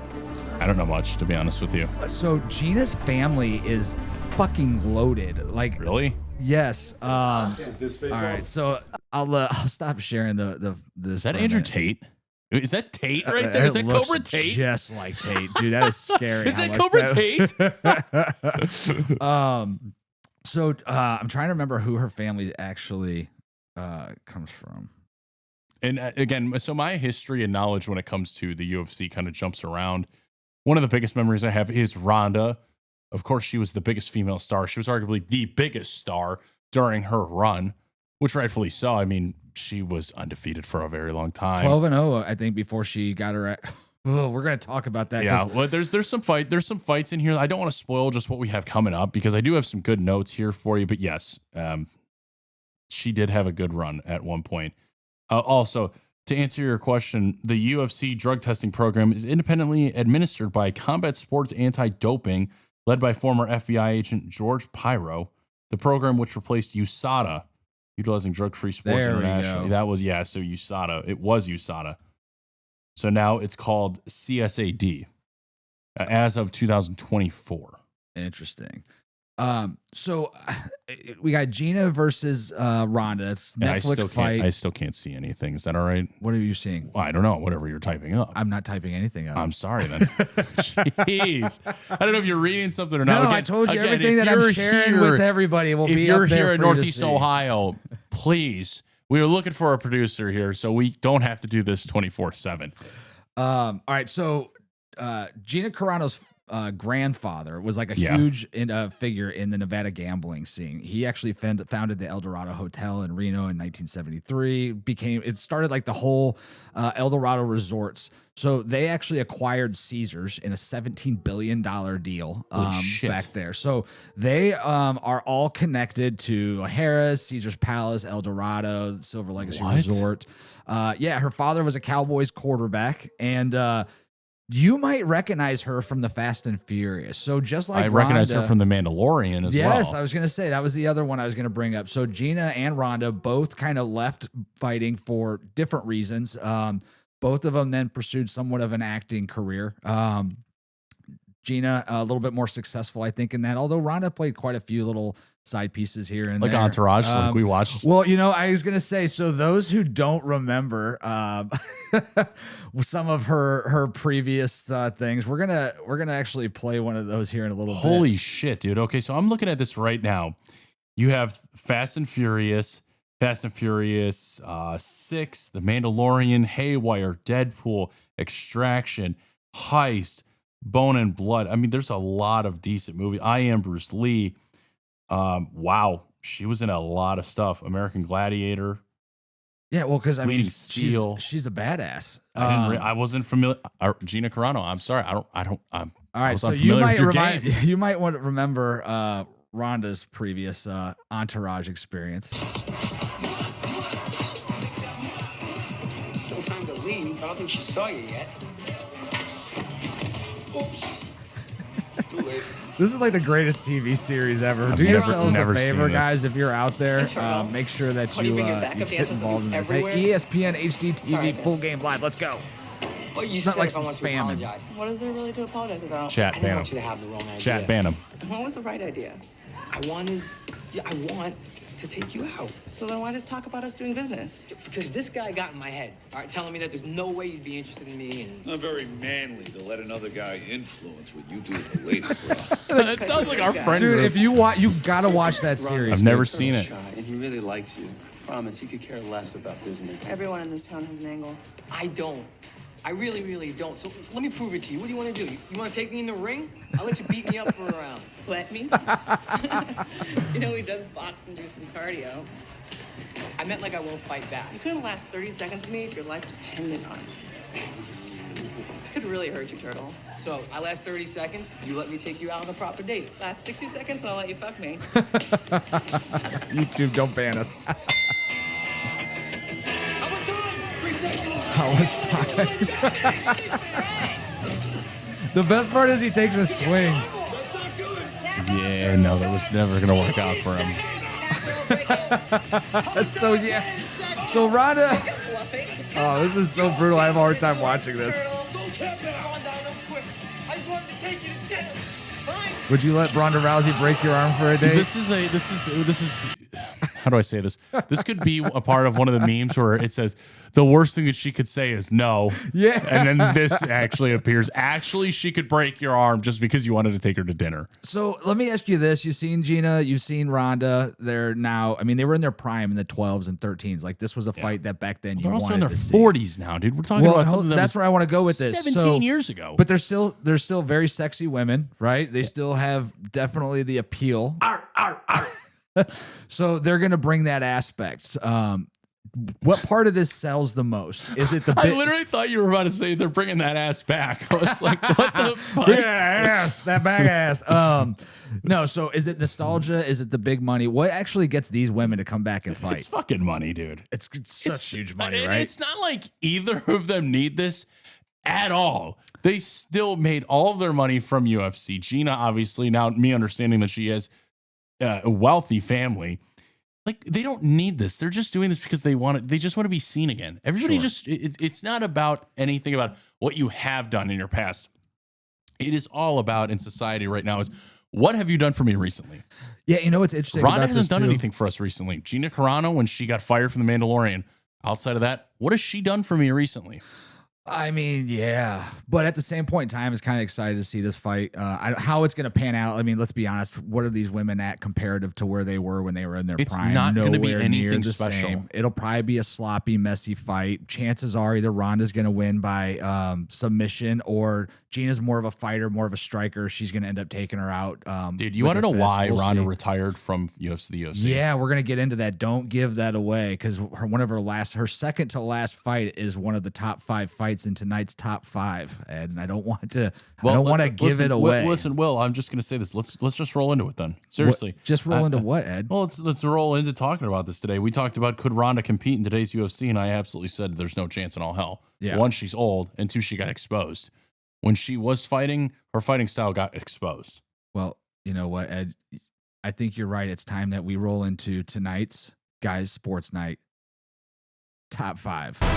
I don't know much, to be honest with you. So Gina's family is fucking loaded. Like Really? yes. All right. So I'll stop sharing this. Is that Andrew Tate? Is that Tate right there? Is that looks Cobra Tate? Just like Tate, dude. That is scary. Is how that much Cobra Tate? So I'm trying to remember who her family actually comes from. And again, so my history and knowledge when it comes to the UFC kind of jumps around. One of the biggest memories I have is Ronda. Of course, she was the biggest female star. She was arguably the biggest star during her run, which rightfully so. I mean, she was undefeated for a very long time. 12-0, I think, before she got her. Oh, we're gonna talk about that. Yeah, well, there's some fights in here. I don't want to spoil just what we have coming up because I do have some good notes here for you. But yes, she did have a good run at one point. Also, to answer your question, the UFC drug testing program is independently administered by Combat Sports Anti-Doping, led by former FBI agent George Pyro. The program, which replaced USADA, utilizing Drug-Free Sports There we International. go. That was, so USADA. It was USADA. So now it's called CSAD as of 2024. Interesting. So we got Gina versus Ronda. It's And Netflix fight. I still can't see anything. Is that all right? What are you seeing? Well, I don't know. Whatever you're typing up. I'm not typing anything up. I'm sorry then. Jeez. I don't know if you're reading something or not. No, Again- I told you again, everything if that I'm you're sharing here- with everybody will If be you're up there here in for you to Northeast see. Ohio, please, we are looking for a producer here so we don't have to do this 24/7. All right, so Gina Carano's grandfather was like a Yeah. huge figure in the Nevada gambling scene. He actually founded the El Dorado Hotel in Reno in 1973. It started like the whole El Dorado resorts. So they actually acquired Caesars in a $17 billion deal shit. back there. So they are all connected to Harrah's, Caesar's Palace, El Dorado, Silver Legacy What? Resort. Yeah, her father was a Cowboys quarterback, and you might recognize her from the Fast and Furious. So just like I recognize her Ronda- from The Mandalorian as well. Yes, I was going to say that was the other one I was going to bring up. So Gina and Ronda both kind of left fighting for different reasons. Both of them then pursued somewhat of an acting career. Gina a little bit more successful, I think, in that. Although Ronda played quite a few little side pieces here and Like there. Entourage, like we watched. Well, I was gonna say, so those who don't remember some of her previous things, we're gonna actually play one of those here in a little bit. Holy shit, dude. Okay, so I'm looking at this right now. You have Fast and Furious 6, The Mandalorian, Haywire, Deadpool, Extraction, Heist, Bone and Blood. I mean, there's a lot of decent movies. I Am Bruce Lee. Wow, she was in a lot of stuff. American Gladiator. Yeah, well, because I mean, Bleeding Steel. she's a badass. I wasn't familiar. Gina Carano. I'm sorry. I'm All right, was so you unfamiliar might with your game. you might want to remember Ronda's previous Entourage experience. Still time to leave. I don't think she saw you yet. Oops. Too late. This is like the greatest TV series ever. I've Do yourselves a never favor, seen this. guys, if you're out there. Thanks, Ronald. Make sure that How do you you bring your backup get dancers with involved in you this. Hey, everywhere? ESPN HD TV Sorry, full miss. game live. Let's go. Oh, you It's not said like if I some want to spamming. apologize. What is there really to apologize about? Chat I didn't ban want you him. to have the wrong idea. Chat ban him. What was the right idea? I want to take you out. So then why just talk about us doing business? Because this guy got in my head, all right, telling me that there's no way you'd be interested in me and... Not very manly to let another guy influence what you do with the ladies, bro. That sounds like our friend Dude, group. if you want, you gotta watch that series. I've never seen it. And he really likes you. Promise, he could care less about business. Everyone in this town has an angle. I don't. I really, really don't. So let me prove it to you. What do you want to do? You want to take me in the ring? I'll let you beat me up for a round. Let me? You know, he does box and do some cardio. I meant like I won't fight back. You couldn't last 30 seconds with me if your life depended on it. I could really hurt you, Turtle. So I last 30 seconds, you let me take you out on a proper date. Last 60 seconds and I'll let you fuck me. YouTube, don't ban us. How much time? 3 seconds. How much time? The best part is he takes a swing. Yeah, no, that was never gonna work out for him. So yeah. So Ronda. Oh, this is so brutal. I have a hard time watching this. Would you let Ronda Rousey break your arm for a day? This is how do I say this? This could be a part of one of the memes where it says the worst thing that she could say is no. Yeah. And then this actually appears. Actually, she could break your arm just because you wanted to take her to dinner. So let me ask you this. You've seen Gina, you've seen Ronda. They're now, I mean, they were in their prime in the 12s and 13s. Like this was a fight that back then you They're also wanted in their to see. 40s now, dude. We're talking about something that's where I want to go with this. 17 years ago. But they're still very sexy women, right? They still have definitely the appeal. So they're going to bring that aspect. What part of this sells the most? Is it the I bit? literally thought you were about to say they're bringing that ass back. I was like, what the fuck? Bring that ass, that back ass. No. So is it nostalgia? Is it the big money? What actually gets these women to come back and fight? It's fucking money, dude. It's such huge money, and right? It's not like either of them need this at all. They still made all of their money from UFC. Gina, obviously, now me understanding that she has a wealthy family, like they don't need this. They're just doing this because they want it. They just want to be seen again. Everybody it's not about anything about what you have done in your past. It is all about in society right now is what have you done for me recently? Yeah, you know what's interesting. Ronda about hasn't this done too? anything for us recently. Gina Carano, when she got fired from The Mandalorian, outside of that, what has she done for me recently? I mean, yeah, but at the same point in time, it's kind of excited to see this fight. How it's going to pan out. I mean, let's be honest. What are these women at comparative to where they were when they were in their It's prime? not going to be Nowhere anything near the special. same. It'll probably be a sloppy, messy fight. Chances are either Ronda's going to win by submission or Gina's more of a fighter, more of a striker. She's going to end up taking her out. Dude, you with want to her know fist. why We'll Ronda see. retired from the UFC? Yeah, we're gonna get into that. Don't give that away because her second to last fight is one of the top 5 fights in tonight's top 5, and I don't want to. I don't want to give it away. Listen, Will, I'm just gonna say this. Let's just roll into it then. Seriously, Just roll into what, Ed? Well, let's roll into talking about this today. We talked about could Ronda compete in today's UFC, and I absolutely said there's no chance in all hell. Yeah. 1, she's old, and 2, she got exposed. When she was fighting, her fighting style got exposed. Well, you know what, Ed? I think you're right. It's time that we roll into tonight's Guys Sports Night top 5. Does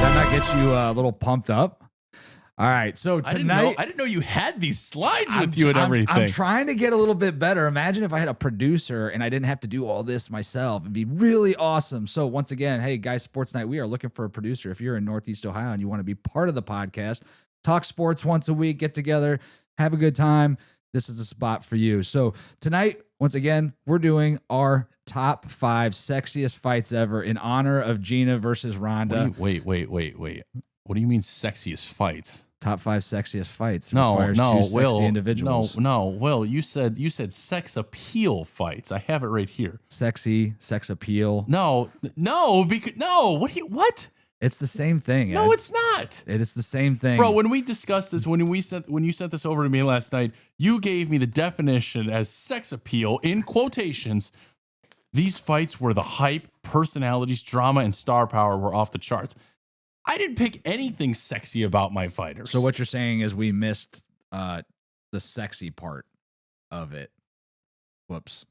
that not get you a little pumped up? All right, so tonight I didn't know you had these slides with you and everything. I'm trying to get a little bit better. Imagine if I had a producer and I didn't have to do all this myself. It'd be really awesome. So once again, hey, Guys Sports Night, we are looking for a producer. If you're in Northeast Ohio and you want to be part of the podcast, talk sports once a week, get together, have a good time. This is the spot for you. So tonight, once again, we're doing our top 5 sexiest fights ever in honor of Gina versus Ronda. Wait. What do you mean sexiest fights? Top 5 sexiest fights. No, Requires two sexy Will. individuals. No, Will. You said sex appeal fights. I have it right here. Sexy, sex appeal. No. What? It's the same thing. No, Ed. it's not. It is the same thing. Bro, when we discussed this, when you sent this over to me last night, you gave me the definition as sex appeal in quotations. These fights were the hype, personalities, drama, and star power were off the charts. I didn't pick anything sexy about my fighters. So what you're saying is we missed the sexy part of it. Whoops.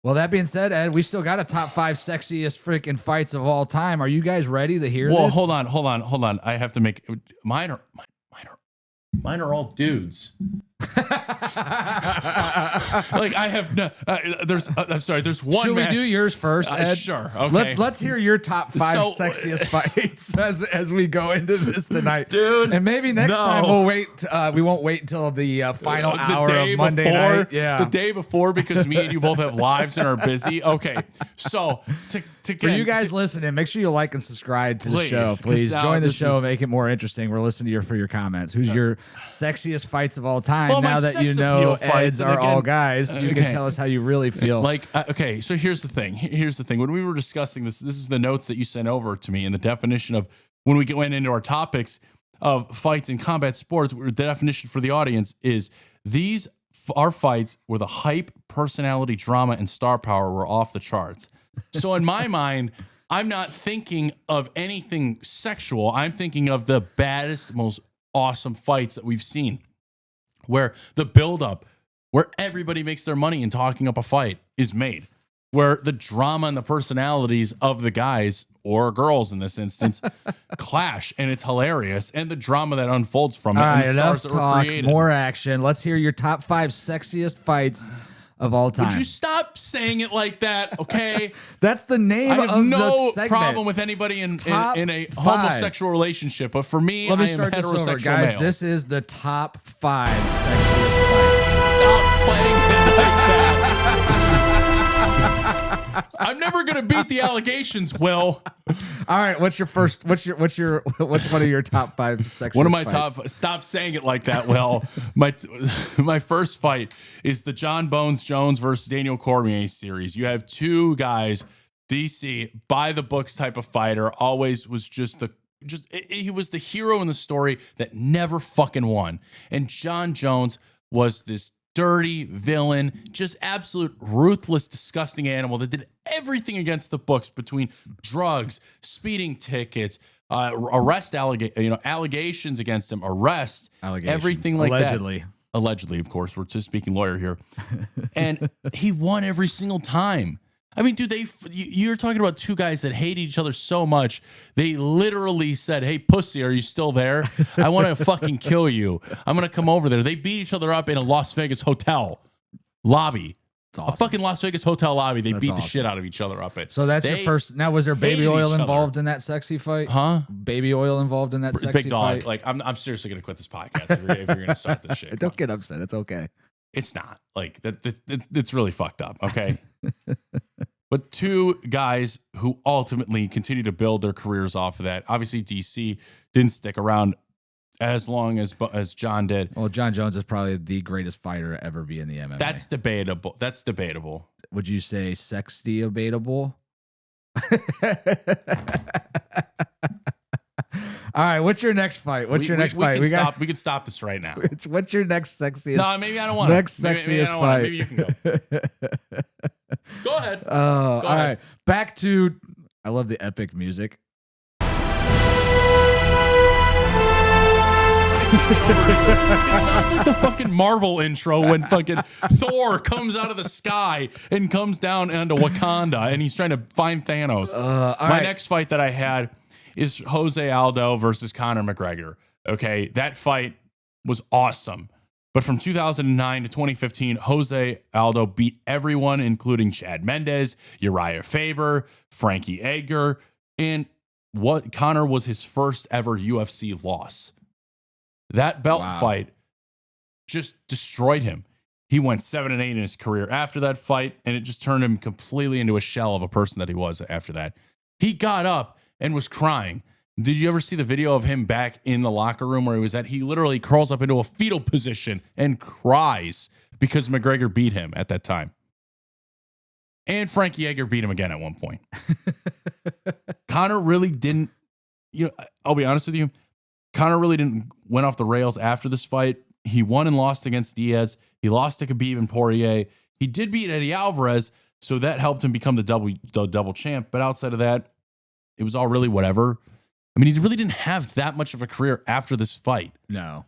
Well, that being said, Ed, we still got a top 5 sexiest freaking fights of all time. Are you guys ready to hear Well, this? hold on. I have to make mine are all dudes. Like I have no. I'm sorry. There's one. Should match. we do yours first, Ed? Sure. Okay. Let's hear your top 5 sexiest fights as we go into this tonight, dude. And maybe next time we'll wait. We won't wait until the final hour of Monday night. Yeah, the day before, because me and you both have lives and are busy. Okay, so for you guys listening, make sure you like and subscribe to the show. 'cause Please now join the this show, is- make it more interesting. We're listening to your comments. Who's your sexiest fights of all time? Well, my now that you sex know appeal fights, Eds and are all again- guys, you can okay. tell us how you really feel. Like, okay, so here's the thing. When we were discussing this is the notes that you sent over to me, and the definition of when we went into our topics of fights in combat sports. The definition for the audience is these are fights where the hype, personality, drama, and star power were off the charts. So in my mind, I'm not thinking of anything sexual. I'm thinking of the baddest, most awesome fights that we've seen, where the buildup, where everybody makes their money in talking up a fight is made, where the drama and the personalities of the guys or girls in this instance clash, and it's hilarious, and the drama that unfolds from it, all and right, the enough stars that were talk, created. more action. Let's hear your top 5 sexiest fights of all time. Would you stop saying it like that? Okay. That's the name I have of no the segment. problem with anybody in a 5. homosexual relationship, but for me, Let me I am start this heterosexual over, guys. male. This is the top 5 sexiest fights. Stop playing it like that. I'm never gonna beat the allegations, Will. All right, what's what's one of your top 5 sexiest One of my fights? top. Stop saying it like that, Will. My first fight is the John Bones Jones versus Daniel Cormier series. You have two guys, DC, by the books type of fighter. Always was he was the hero in the story that never fucking won. And John Jones was this dirty villain, just absolute ruthless, disgusting animal that did everything against the books, between drugs, speeding tickets, allegations against him, arrests, everything like that. Allegedly, of course, we're just speaking lawyer here. And he won every single time. I mean, dude, you're talking about two guys that hated each other so much. They literally said, "Hey, pussy, are you still there? I want to fucking kill you. I'm going to come over there." They beat each other up in a Las Vegas hotel lobby. It's awesome. A fucking Las Vegas hotel lobby. They That's beat the awesome. shit out of each other up at. So that's your first. Now, was there baby hated oil each other. involved in that sexy fight? Huh? Baby oil involved in that sexy Big dog. fight? Like, I'm seriously going to quit this podcast if you're going to start this shit. Don't get upset. It's okay. It's not like that. It's really fucked up. Okay. But two guys who ultimately continue to build their careers off of that. Obviously, DC didn't stick around as long as John did. Well, John Jones is probably the greatest fighter to ever be in the MMA. That's debatable. Would you say sexy debatable? All right, what's your next fight? What's your next fight? We can stop this right now. What's your next sexiest? No, maybe I don't want next sexiest fight. Maybe you can go. Go ahead. All right. Back to. I love the epic music. It sounds like the fucking Marvel intro when fucking Thor comes out of the sky and comes down onto Wakanda and he's trying to find Thanos. My next fight that I had is Jose Aldo versus Conor McGregor. Okay, that fight was awesome. But from 2009 to 2015, Jose Aldo beat everyone, including Chad Mendes, Uriah Faber, Frankie Edgar, and what Conor was his first ever UFC loss. That belt fight just destroyed him. He went 7-8 in his career after that fight, and it just turned him completely into a shell of a person that he was after that. He got up and was crying. Did you ever see the video of him back in the locker room where he was at? He literally curls up into a fetal position and cries because McGregor beat him at that time. And Frankie Edgar beat him again at one point. Conor really didn't, I'll be honest with you. Conor really didn't went off the rails after this fight. He won and lost against Diaz. He lost to Khabib and Poirier. He did beat Eddie Alvarez, so that helped him become the double champ. But outside of that, it was all really whatever. I mean, he really didn't have that much of a career after this fight. No.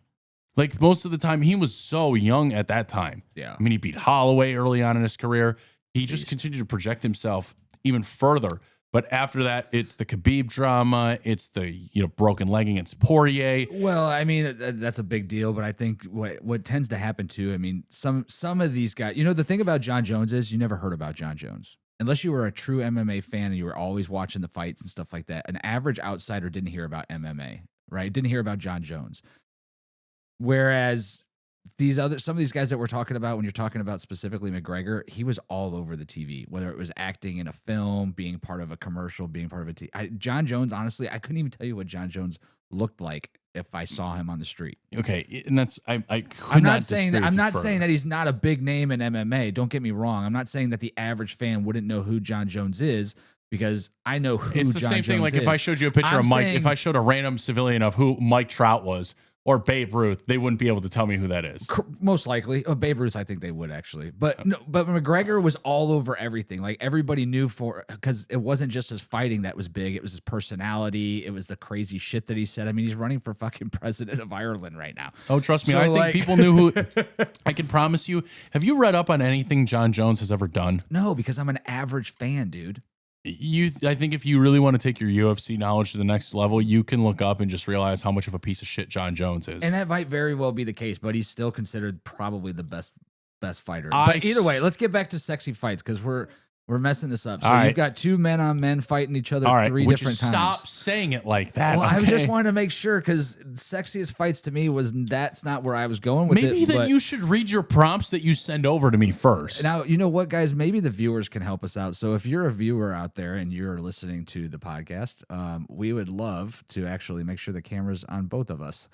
Like, most of the time, he was so young at that time. Yeah. I mean, he beat Holloway early on in his career. He just continued to project himself even further. But after that, it's the Khabib drama. It's the broken leg against Poirier. Well, I mean, that's a big deal, but I think what tends to happen too, I mean, some of these guys, the thing about John Jones is you never heard about John Jones. Unless you were a true MMA fan and you were always watching the fights and stuff like that. An average outsider didn't hear about MMA, right? Didn't hear about John Jones. Whereas some of these guys that we're talking about, when you're talking about specifically McGregor, he was all over the TV, whether it was acting in a film, being part of a commercial, being part of a TV. John Jones, honestly, I couldn't even tell you what John Jones looked like if I saw him on the street. Okay, and that's I'm not saying that he's not a big name in MMA. Don't get me wrong. I'm not saying that the average fan wouldn't know who John Jones is, because I know who it's the John same Jones thing. Like is. if I showed you a picture of Mike, if I showed a random civilian of who Mike Trout was or Babe Ruth, they wouldn't be able to tell me who that is. Most likely. Babe Ruth, I think they would actually. But no, but McGregor was all over everything. Like everybody knew because it wasn't just his fighting that was big. It was his personality. It was the crazy shit that he said. I mean, he's running for fucking president of Ireland right now. Oh, trust me. I think people knew who. I can promise you. Have you read up on anything John Jones has ever done? No, because I'm an average fan, dude. I think if you really want to take your UFC knowledge to the next level, you can look up and just realize how much of a piece of shit John Jones is. And that might very well be the case, but he's still considered probably the best fighter. But either way, let's get back to sexy fights, because we're messing this up. So you've got two men on men fighting each other three different times. Stop saying it like that. Well, okay? I just wanted to make sure, because sexiest fights to me that's not where I was going with it. Maybe then you should read your prompts that you send over to me first. Now, you know what, guys? Maybe the viewers can help us out. So if you're a viewer out there and you're listening to the podcast, we would love to actually make sure the camera's on both of us.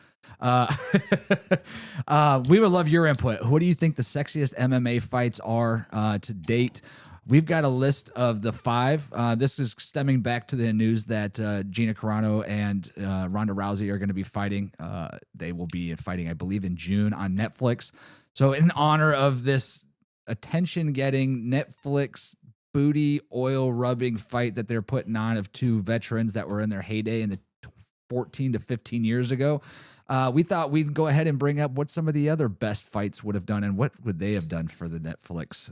We would love your input. What do you think the sexiest MMA fights are to date? We've got a list of the 5. This is stemming back to the news that Gina Carano and Ronda Rousey are going to be fighting. They will be fighting, I believe, in June on Netflix. So in honor of this attention-getting Netflix booty oil-rubbing fight that they're putting on of two veterans that were in their heyday in the 14 to 15 years ago, we thought we'd go ahead and bring up what some of the other best fights would have done and what would they have done for the Netflix.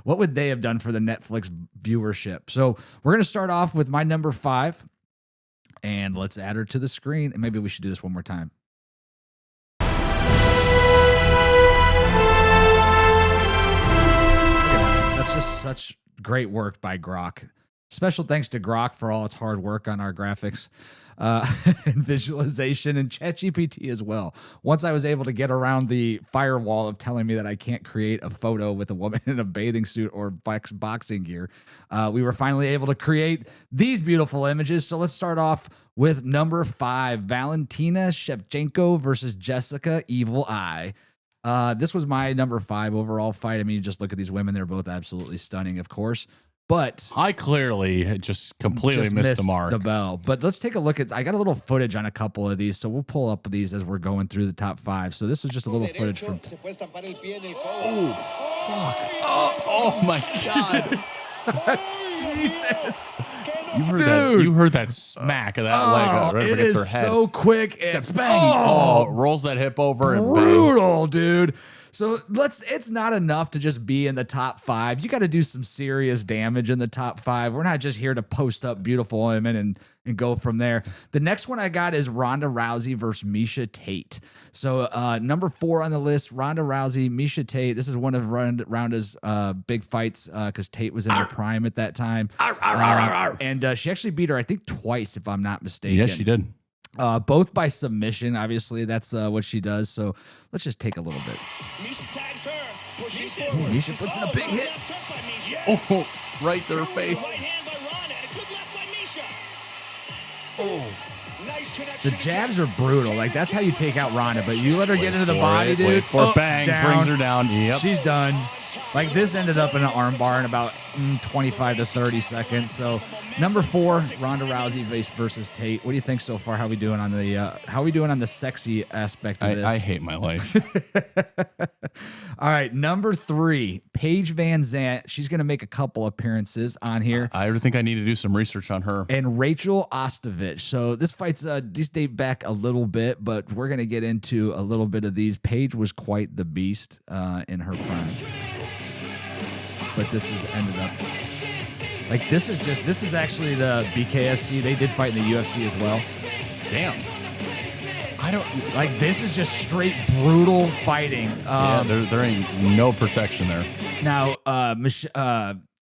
What would they have done for the Netflix viewership? So we're going to start off with my number 5, and let's add her to the screen. And maybe we should do this one more time. That's just such great work by Grok. Special thanks to Grok for all its hard work on our graphics and visualization, and ChatGPT as well. Once I was able to get around the firewall of telling me that I can't create a photo with a woman in a bathing suit or boxing gear, we were finally able to create these beautiful images. So let's start off with number 5, Valentina Shevchenko versus Jessica Evil Eye. This was my number 5 overall fight. I mean, you just look at these women. They're both absolutely stunning, of course. But I clearly just completely missed the mark. The bell. But let's take a look at, I got a little footage on a couple of these, so we'll pull up these as we're going through the top 5. So this is just a little footage from. Oh, fuck. Oh my God. Jesus. You heard that smack of that leg right it against is her head. so quick. And bang. Rolls that hip over and bang. Brutal, dude. So it's not enough to just be in the top 5. You got to do some serious damage in the top 5. We're not just here to post up beautiful women and go from there. The next one I got is Ronda Rousey versus Miesha Tate. So number 4 on the list, Ronda Rousey, Miesha Tate. This is one of Ronda's big fights because Tate was in her prime at that time. And she actually beat her, I think, twice, if I'm not mistaken. Yes, she did. Both by submission, obviously. That's what she does. So let's just take a little bit. Miesha tags her. Miesha puts in a big hit. Oh, right to her face. The jabs are brutal. Like, that's how you take out Ronda. But you let her get into the body, dude. Wait for it. Bang. Down. Brings her down. Yep. She's done. Like, this ended up in an armbar in about 25 to 30 seconds. So number 4, Ronda Rousey versus Tate. What do you think so far? How we doing on the sexy aspect of this? I hate my life. All right, number 3, Paige Van Zant. She's going to make a couple appearances on here. I think I need to do some research on her. And Rachel Ostovich. So this fight's these date back a little bit, but we're going to get into a little bit of these. Paige was quite the beast in her prime. But this has ended up. Like this is actually the BKFC. They did fight in the UFC as well. Damn. I don't like this is just straight brutal fighting. Yeah, there ain't no protection there. Now,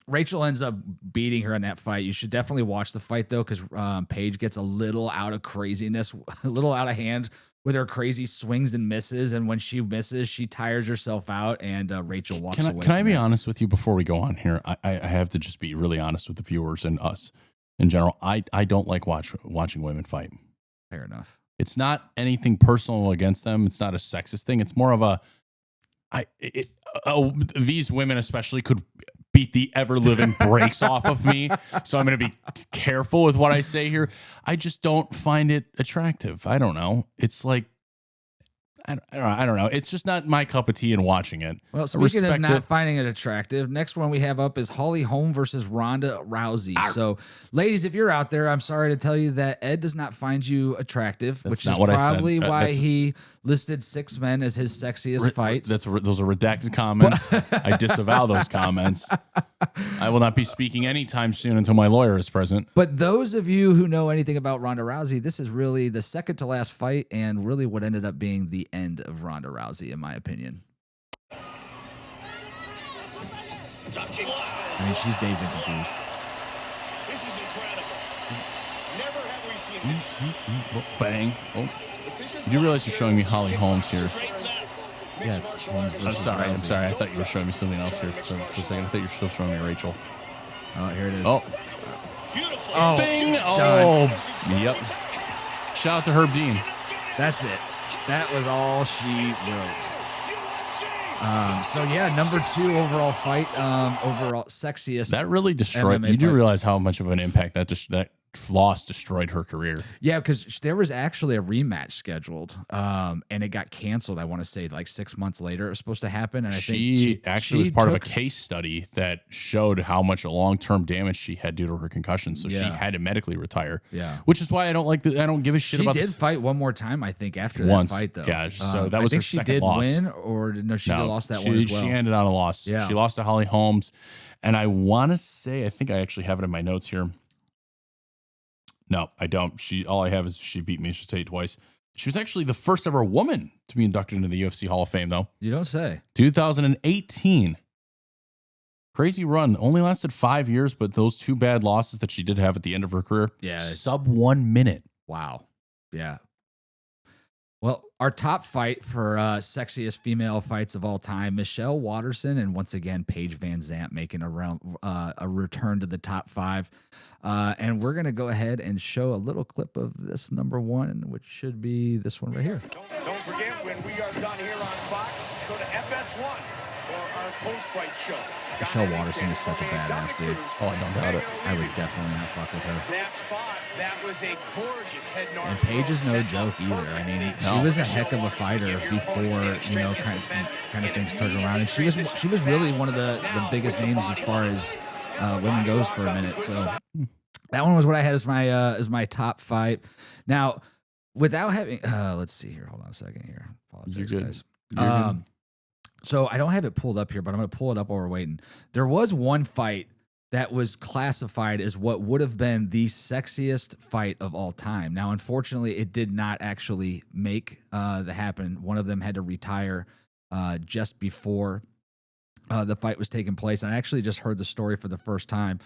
Rachel ends up beating her in that fight. You should definitely watch the fight though, because Paige gets a little out of craziness, a little out of hand with her crazy swings and misses. And when she misses, she tires herself out, and Rachel walks away. Can I be honest with you before we go on here? I have to just be really honest with the viewers and us in general. I don't like watching women fight. Fair enough. It's not anything personal against them. It's not a sexist thing. It's more of these women especially could beat the ever living brakes off of me. So I'm going to be careful with what I say here. I just don't find it attractive. I don't know. It's like, I don't know. It's just not my cup of tea in watching it. Well, speaking of not finding it attractive, next one we have up is Holly Holm versus Ronda Rousey. So, ladies, if you're out there, I'm sorry to tell you that Ed does not find you attractive, which is probably why he listed 6 men as his sexiest fights. Those are redacted comments. I disavow those comments. I will not be speaking anytime soon until my lawyer is present. But those of you who know anything about Ronda Rousey, this is really the second to last fight and really what ended up being the end of Ronda Rousey, in my opinion. I mean, she's dazed and confused. This is incredible. Never have we seen this. Bang. Oh. You do realize you're showing me Holly Holmes here. Yeah, it's Holmes versus I'm Rousey. sorry. I thought you were showing me something else here for a second. I thought you were still showing me Rachel. Oh, here it is. Oh. Oh, Bing. done. Oh. Yep. Shout out to Herb Dean. That's it. That was all she wrote. So yeah, number 2 overall fight, overall sexiest. That really destroyed. MMA You do fight. realize how much of an impact that loss destroyed her career. Yeah, because there was actually a rematch scheduled, and it got canceled. I want to say like 6 months later it was supposed to happen. And I think She actually was part of a case study that showed how much long-term damage she had due to her concussion. So she had to medically retire. Yeah, which is why I don't give a shit about. She did fight one more time, I think, after once. that fight though. Yeah, so that was her second loss. She did win, or no? She lost that one as well. She ended on a loss. Yeah, she lost to Holly Holmes, and I want to say I think I actually have it in my notes here. No, I don't. All I have is she beat Miesha Tate twice. She was actually the first ever woman to be inducted into the UFC Hall of Fame, though. You don't say. 2018. Crazy run. Only lasted 5 years, but those 2 bad losses that she did have at the end of her career. Yeah. Sub 1 minute. Wow. Yeah. Well, our top fight for sexiest female fights of all time, Michelle Waterson and once again Paige Van Zandt making a return to the top 5. And we're going to go ahead and show a little clip of this number 1, which should be this one right here. Don't forget, when we are done here on Fox, go to FS1 for our post-fight show. Michelle Waterson is such a badass, dude. Oh, I don't doubt it. I would definitely not fuck with her. That spot, that was a gorgeous head and arm. And Paige is no joke either. I mean, she was a heck of a fighter before, kind of things turned around. And she was really one of the biggest names as far as women goes for a minute. So that one was what I had as my top fight. Now, without having, let's see here. Hold on a second here. Apologize, guys. So I don't have it pulled up here, but I'm going to pull it up while we're waiting. There was one fight that was classified as what would have been the sexiest fight of all time. Now, unfortunately, it did not actually make the happen. One of them had to retire just before the fight was taking place. And I actually just heard the story for the first time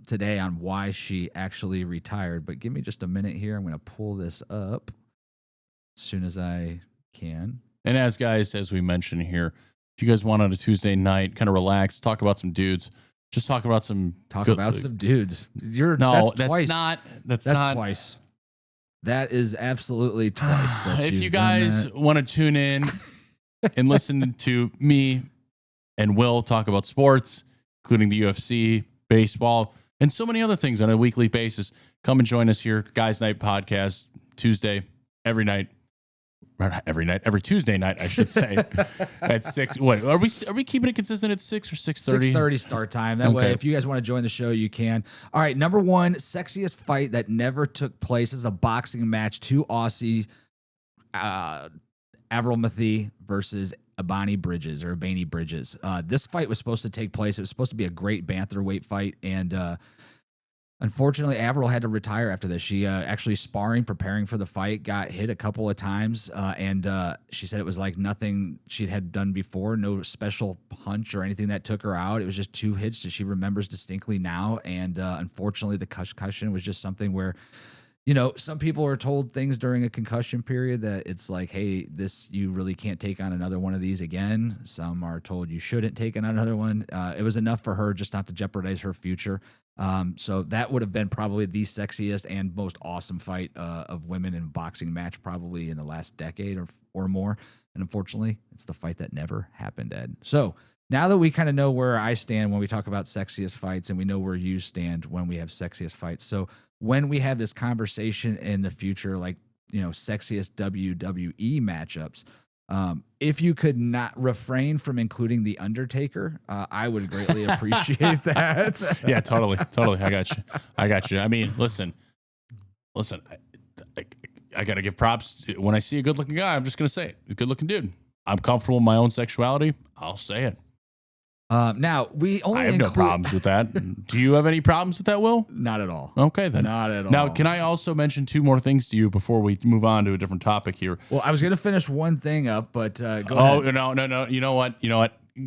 today on why she actually retired. But give me just a minute here. I'm going to pull this up as soon as I can. And as we mentioned here, if you guys want on a Tuesday night, kind of relax, talk about some dudes, just talk about some dudes. That's twice. That is absolutely twice. If you guys want to tune in and listen to me and Will talk about sports, including the UFC, baseball, and so many other things on a weekly basis, come and join us here, Guys Night Podcast, Tuesday, every Tuesday night, I should say, at 6. What are we keeping it consistent at 6 or 6:30? 6:30 start time. That way, if you guys want to join the show, you can. All right, number 1 sexiest fight that never took place is a boxing match. 2 Aussies, Avril Mathy versus Abani Bridges. This fight was supposed to take place. It was supposed to be a great bantamweight fight, and unfortunately, Avril had to retire after this. She actually preparing for the fight, got hit a couple of times, and she said it was like nothing she had done before, no special punch or anything that took her out. It was just 2 hits that she remembers distinctly now, and unfortunately, the concussion was just something where, you know, some people are told things during a concussion period that it's like, hey, you really can't take on another one of these again. Some are told you shouldn't take on another one. It was enough for her just not to jeopardize her future. So that would have been probably the sexiest and most awesome fight of women in a boxing match probably in the last decade or more. And unfortunately, it's the fight that never happened, Ed. So now that we kind of know where I stand when we talk about sexiest fights, and we know where you stand when we have sexiest fights. So when we have this conversation in the future, like, you know, sexiest WWE matchups, if you could not refrain from including The Undertaker, I would greatly appreciate that. Yeah, totally. I got you. I mean, listen, I got to give props. When I see a good looking guy, I'm just going to say it. A good looking dude. I'm comfortable in my own sexuality. I'll say it. Now we only I have no problems with that. Do you have any problems with that, Will? Not at all. Okay, then. Not at all. Now, can I also mention 2 more things to you before we move on to a different topic here? Well, I was going to finish one thing up, but go ahead. Oh, no. You know what?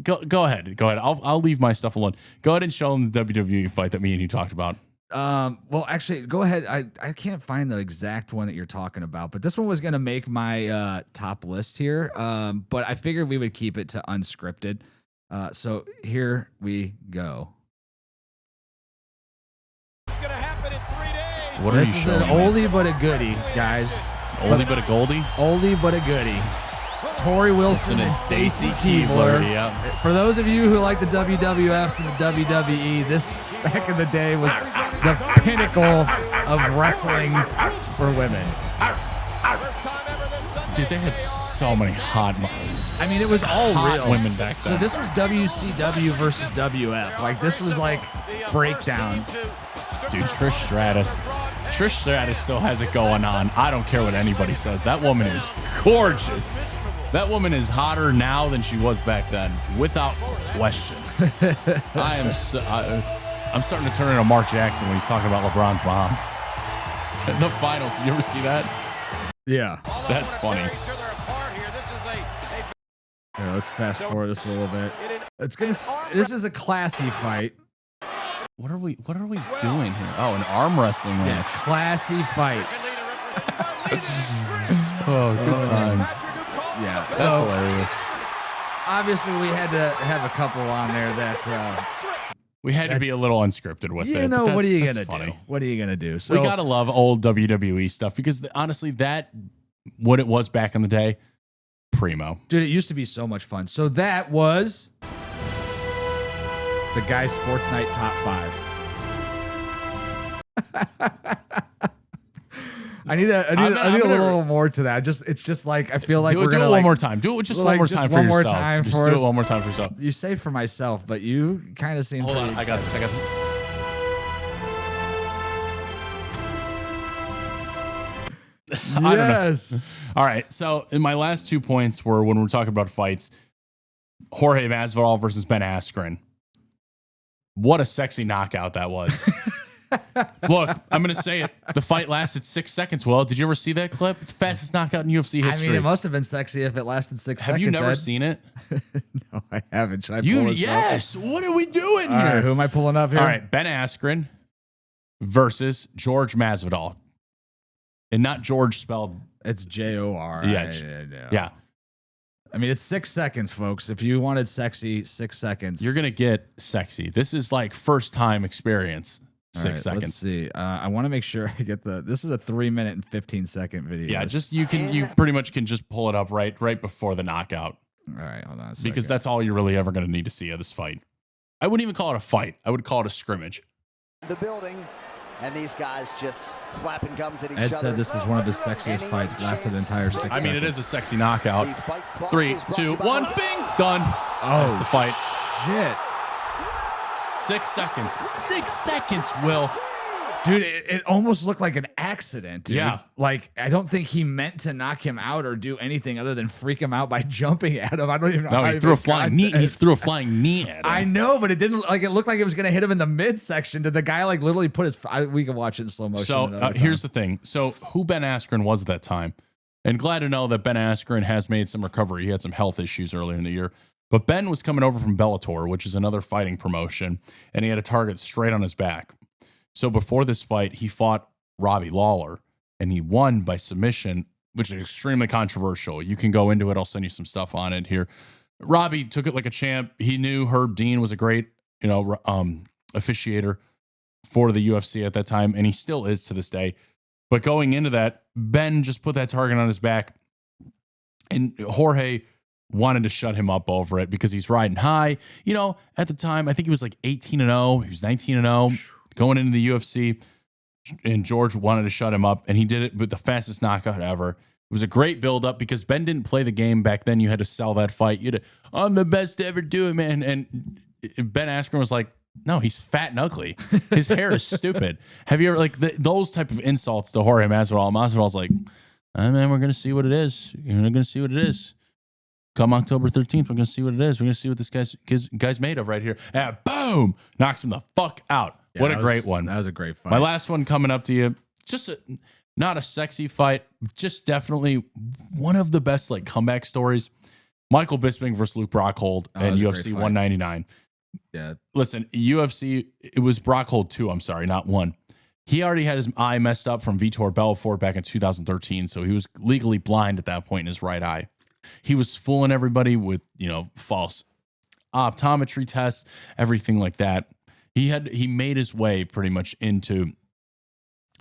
Go ahead. I'll leave my stuff alone. Go ahead and show them the WWE fight that me and you talked about. Well, actually, go ahead. I can't find the exact one that you're talking about, but this one was going to make my top list here. But I figured we would keep it to unscripted. So here we go. It's going to happen in 3 days. What are This you is showing an me? oldie but a goodie, guys. Oldie but a goldie? Oldie but a goodie. Tori Wilson and Stacy Keibler. Yeah. For those of you who like the WWF and the WWE, this back in the day was the pinnacle of wrestling for women. Dude, they had so many hot I mean, it was all real. women back then. So this was WCW versus WF. Like, this was like breakdown. Dude, Trish Stratus still has it going on. I don't care what anybody says. That woman is gorgeous. That woman is hotter now than she was back then, without question. I'm starting to turn into Mark Jackson when he's talking about LeBron's mom. The finals, did you ever see that? Yeah. That's funny. Here, let's fast forward this a little bit. This is a classy fight. What are we doing here? Oh, an arm wrestling Yeah, match. classy fight. Oh, good times. Yeah, That's so hilarious. obviously we had to have a couple on there that We had to be a little unscripted with it. you know, but what are you that's gonna funny. do? What are you gonna do? So We gotta love old WWE stuff because honestly, what it was back in the day, primo. dude, it used to be so much fun. So that was the Guy Sports Night Top 5. I need a little more to that. It's just like I feel like do we're it gonna one more time. Do it just one more time for yourself. Just do it one more time for yourself. You say for myself, but you kind of seem. Hold on, I got this. I don't know. Yes. All right. So in my last 2 points were when we're talking about fights, Jorge Masvidal versus Ben Askren. What a sexy knockout that was. Look, I'm going to say it. The fight lasted 6 seconds. Well, did you ever see that clip? It's the fastest knockout in UFC history. I mean, it must have been sexy if it lasted 6 seconds. Have you never Ed. seen it? No, I haven't. Should I pull this up? Yes. What are we doing All here? right, who am I pulling up here? All right, Ben Askren versus George Masvidal. And not George spelled. It's Jor. Yeah. I mean, it's 6 seconds, folks. If you wanted sexy, 6 seconds. You're going to get sexy. This is like first time experience. All 6 right, seconds. Let's see. I want to make sure I get this is a 3 minute and 15-second video. Yeah, you pretty much can just pull it up right before the knockout. All right, hold on a second. Because that's all you're really ever going to need to see of this fight. I wouldn't even call it a fight. I would call it a scrimmage. The building, and these guys just flapping gums at each Ed other. said this is one of his sexiest fights. Lasted an entire 6 seconds. I mean, it is a sexy knockout. 3, 2, 1, bing, done. Oh, that's the fight. Shit. 6 seconds. 6 seconds, Will. Dude, it almost looked like an accident, dude. Yeah. Like, I don't think he meant to knock him out or do anything other than freak him out by jumping at him. I don't even know. No, he threw a flying knee. He threw a flying knee at him. I know, but it didn't like it looked like it was going to hit him in the midsection. Did the guy like literally put his? We can watch it in slow motion. So here's the thing. So who Ben Askren was at that time, and glad to know that Ben Askren has made some recovery. He had some health issues earlier in the year, but Ben was coming over from Bellator, which is another fighting promotion, and he had a target straight on his back. So before this fight, he fought Robbie Lawler, and he won by submission, which is extremely controversial. You can go into it. I'll send you some stuff on it here. Robbie took it like a champ. He knew Herb Dean was a great, officiator for the UFC at that time, and he still is to this day. But going into that, Ben just put that target on his back, and Jorge wanted to shut him up over it because he's riding high. You know, at the time, I think he was like 18-0. He was 19-0 going into the UFC, and George wanted to shut him up, and he did it with the fastest knockout ever. It was a great build-up because Ben didn't play the game back then. You had to sell that fight. I'm the best to ever do it, man. And Ben Askren was like, no, he's fat and ugly. His hair is stupid. Have you ever, like, those type of insults to Jorge Masvidal? Masvidal's like, man, we're going to see what it is. You're going to see what it is. Come October 13th, we're going to see what it is. We're going to see what this guy's made of right here. And boom, knocks him the fuck out. Yeah, what a great one. That was a great fight. My last one coming up to you. Just not a sexy fight, just definitely one of the best like comeback stories. Michael Bisping versus Luke Rockhold and UFC 199. Yeah. Listen, UFC, it was Rockhold 2, I'm sorry, not 1. He already had his eye messed up from Vitor Belfort back in 2013, so he was legally blind at that point in his right eye. He was fooling everybody with, false optometry tests, everything like that. He made his way pretty much into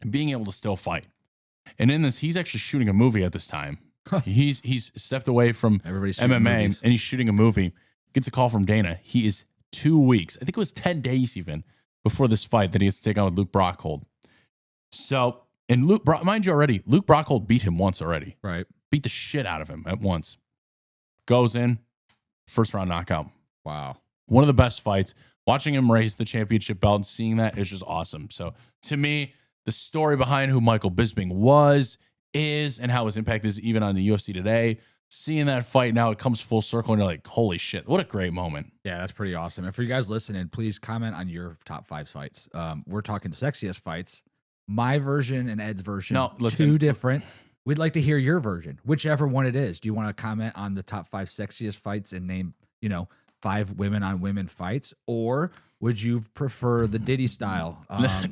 being able to still fight. And in this, he's actually shooting a movie at this time. He's stepped away from MMA movies. And he's shooting a movie. Gets a call from Dana. He is 2 weeks, I think it was 10 days even, before this fight that he has to take on with Luke Rockhold. So, and mind you already, Luke Rockhold beat him once already. Right. Beat the shit out of him at once. Goes in, first round knockout. Wow. One of the best fights. Watching him raise the championship belt and seeing that is just awesome. So to me, the story behind who Michael Bisping is, and how his impact is even on the UFC today, seeing that fight now, it comes full circle and you're like, holy shit, what a great moment. Yeah, that's pretty awesome. And for you guys listening, please comment on your top 5 fights. We're talking sexiest fights. My version and Ed's version, no, listen, 2 different. We'd like to hear your version, whichever one it is. Do you want to comment on the top 5 sexiest fights and name, 5 women on women fights, or would you prefer the Diddy style?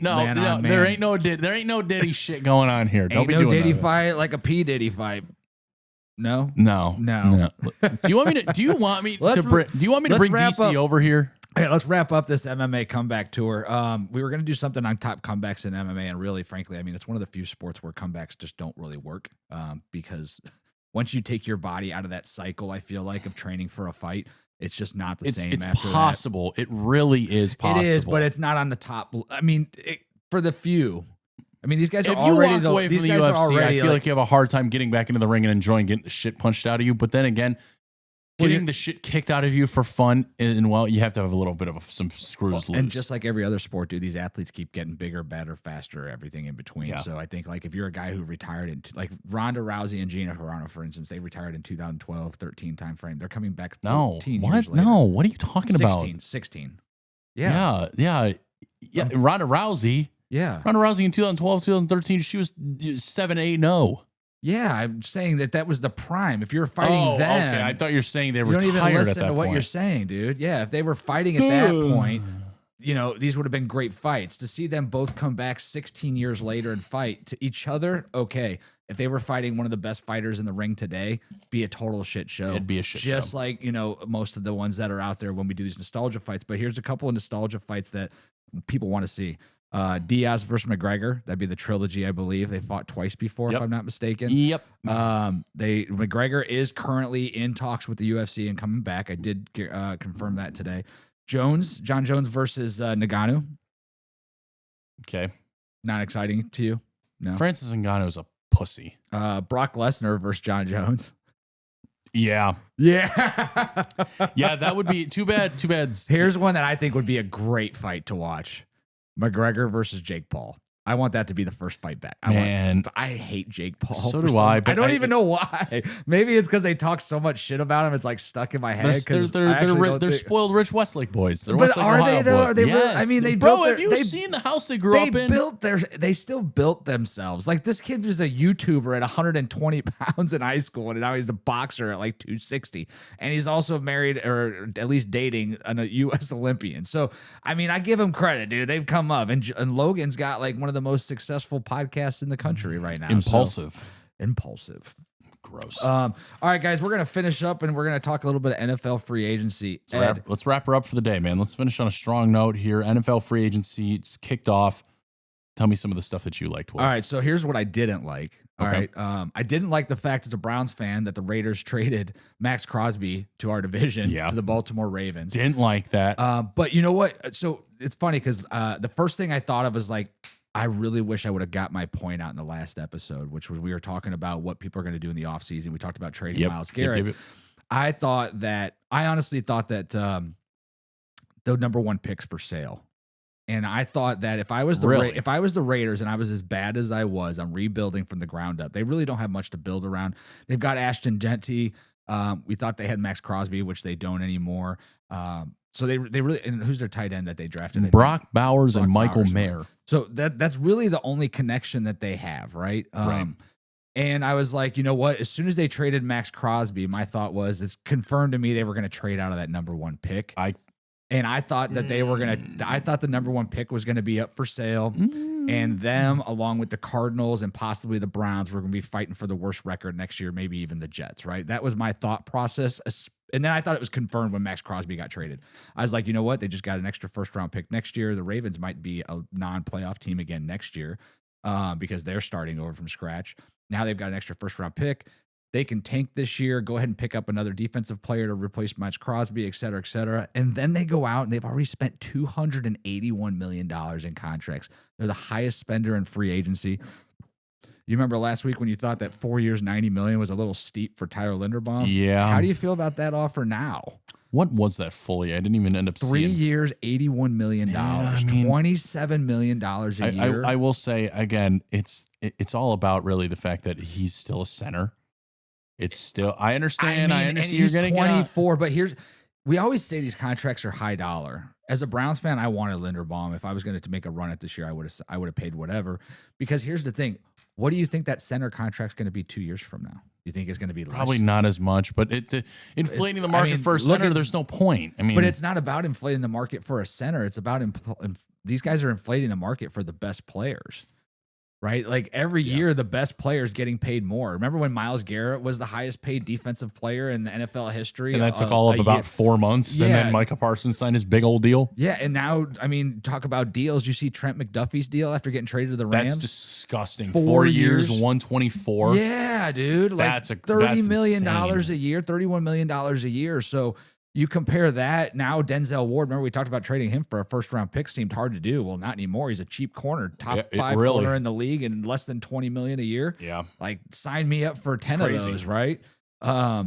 No, there ain't no Diddy shit going on here. Don't ain't be no doing Diddy that. fight like a P Diddy fight. No. Do you want me to bring DC over here? Hey, let's wrap up this MMA comeback tour. We were going to do something on top comebacks in MMA, and really, frankly, I mean, it's one of the few sports where comebacks just don't really work because once you take your body out of that cycle, I feel like, of training for a fight, it's just not the same. It's after possible. That. It really is possible. It is, but it's not on the top. I mean, for the few. I mean, these guys are if already. You walk away from the UFC, I feel like you have a hard time getting back into the ring and enjoying getting the shit punched out of you. But then again, getting the shit kicked out of you for fun, and you have to have a little bit of some screws loose. And just like every other sport, dude, these athletes keep getting bigger, better, faster, everything in between. Yeah. So I think, like, if you're a guy who retired like Ronda Rousey and Gina Carano, for instance, they retired in 2012, 13 time frame. They're coming back 13 years later. No, what are you talking about? 16. Yeah. Ronda Rousey. Yeah. Ronda Rousey in 2012, 2013, she was 7-8-0. Yeah, I'm saying that was the prime. If you're fighting them, okay. I thought you were saying they you were don't even tired listen at that to what point. you're saying, dude. Yeah, if they were fighting at that point, these would have been great fights. To see them both come back 16 years later and fight to each other, okay. If they were fighting one of the best fighters in the ring today, be a total shit show. It'd be a shit show. Just like, most of the ones that are out there when we do these nostalgia fights. But here's a couple of nostalgia fights that people want to see. Diaz versus McGregor. That'd be the trilogy, I believe. They fought twice before, if I'm not mistaken. Yep. McGregor is currently in talks with the UFC and coming back. I did confirm that today. John Jones versus Ngannou. Okay. Not exciting to you? No. Francis Ngannou's a pussy. Brock Lesnar versus John Jones. Yeah. Yeah. Yeah, that would be too bad. Here's one that I think would be a great fight to watch. McGregor versus Jake Paul. I want that to be the first fight back. I hate Jake Paul. So do I. But I don't even know why. Maybe it's because they talk so much shit about him. It's like stuck in my head. They're spoiled rich Westlake boys. They're but Westlake, are Ohio they though? boys. Are they Yes. really? I mean, they Bro, built have you seen the house they grew up in? They still built themselves. Like this kid was a YouTuber at 120 pounds in high school, and now he's a boxer at like 260. And he's also married, or at least dating, a U.S. Olympian. So I mean, I give him credit, dude. They've come up, and Logan's got like one of the most successful podcasts in the country right now. Impulsive. Gross. All right, guys, we're gonna finish up and we're gonna talk a little bit of NFL free agency. Let's wrap her up for the day, man. Let's finish on a strong note here. NFL free agency just kicked off. Tell me some of the stuff that you liked. All right, so here's what I didn't like. All right, I didn't like the fact as a Browns fan that the Raiders traded Max Crosby to our division to the Baltimore Ravens. Didn't like that. But you know what? So it's funny because the first thing I thought of was like, I really wish I would have got my point out in the last episode, which was we were talking about what people are going to do in the offseason. We talked about trading Myles Garrett. I honestly thought that the number one pick's for sale. And I thought that if I was the Raiders and I was as bad as I was, I'm rebuilding from the ground up. They really don't have much to build around. They've got Ashton Genty. We thought they had Max Crosby, which they don't anymore. So they really, and who's their tight end that they drafted? Brock Bowers and Michael Mayer. So that's really the only connection that they have, right? Right. And I was like, you know what? As soon as they traded Max Crosby, my thought was it's confirmed to me they were going to trade out of that number one pick. And I thought that they were I thought the number one pick was going to be up for sale. And them, along with the Cardinals and possibly the Browns, were going to be fighting for the worst record next year, maybe even the Jets, right? That was my thought process. And then I thought it was confirmed when Max Crosby got traded. I was like, you know what? They just got an extra first-round pick next year. The Ravens might be a non-playoff team again next year because they're starting over from scratch. Now they've got an extra first-round pick. They can tank this year, go ahead and pick up another defensive player to replace Max Crosby, et cetera, et cetera. And then they go out and they've already spent $281 million in contracts. They're the highest spender in free agency. You remember last week when you thought that 4 years, $90 million was a little steep for Tyler Linderbaum? Yeah. How do you feel about that offer now? What was that fully? I didn't even end up 3 years, $81 million, $27 million a year. I will say, again, it's all about really the fact that he's still a center. It's still, I understand He's 24, but we always say these contracts are high dollar. As a Browns fan, I wanted Linderbaum. If I was going to make a run at this year, I would have paid whatever. Because here's the thing. What do you think that center contract's going to be 2 years from now? You think it's going to be less? Probably not as much, but inflating the market for a center, there's no point. I mean, but it's not about inflating the market for a center. It's about these guys are inflating the market for the best players. Right? Like every year, the best players getting paid more. Remember when Myles Garrett was the highest paid defensive player in the NFL history? And that took all of about 4 months. And then Micah Parsons signed his big old deal. Yeah. And now, I mean, talk about deals. You see Trent McDuffie's deal after getting traded to the Rams? That's disgusting. 4 years, 124. Yeah, dude. Like that's $30 million a year, $31 million a year. So you compare that now, Denzel Ward. Remember we talked about trading him for a first-round pick. Seemed hard to do. Well, not anymore. He's a cheap corner, top 5 corner in the league, and less than $20 million a year. Yeah, like sign me up for 10 of those, right? Yeah.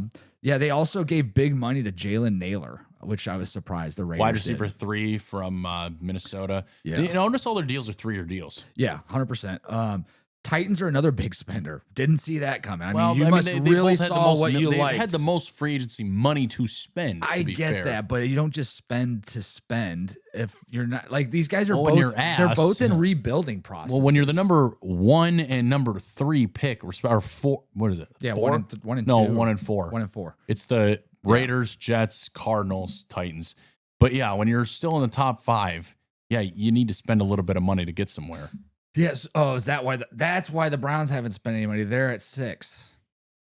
They also gave big money to Jalen Naylor, which I was surprised. The Raiders wide receiver 3 from Minnesota. Yeah, you notice all their deals are 3-year deals. Yeah, 100%. Titans are another big spender. Didn't see that coming. I mean, they really saw what you liked. They had the most free agency money to spend. I get that, but you don't just spend to spend if you're not like these guys are they're both in rebuilding process. Well, when you're the number 1 and number 3 pick or 4, what is it? Yeah, 4? 1 and 2. No, 1 and 4. 1 and 4. It's the Raiders, Jets, Cardinals, Titans. But yeah, when you're still in the top 5, yeah, you need to spend a little bit of money to get somewhere. Yes. Oh, is that why? That's why the Browns haven't spent any money. They're at 6.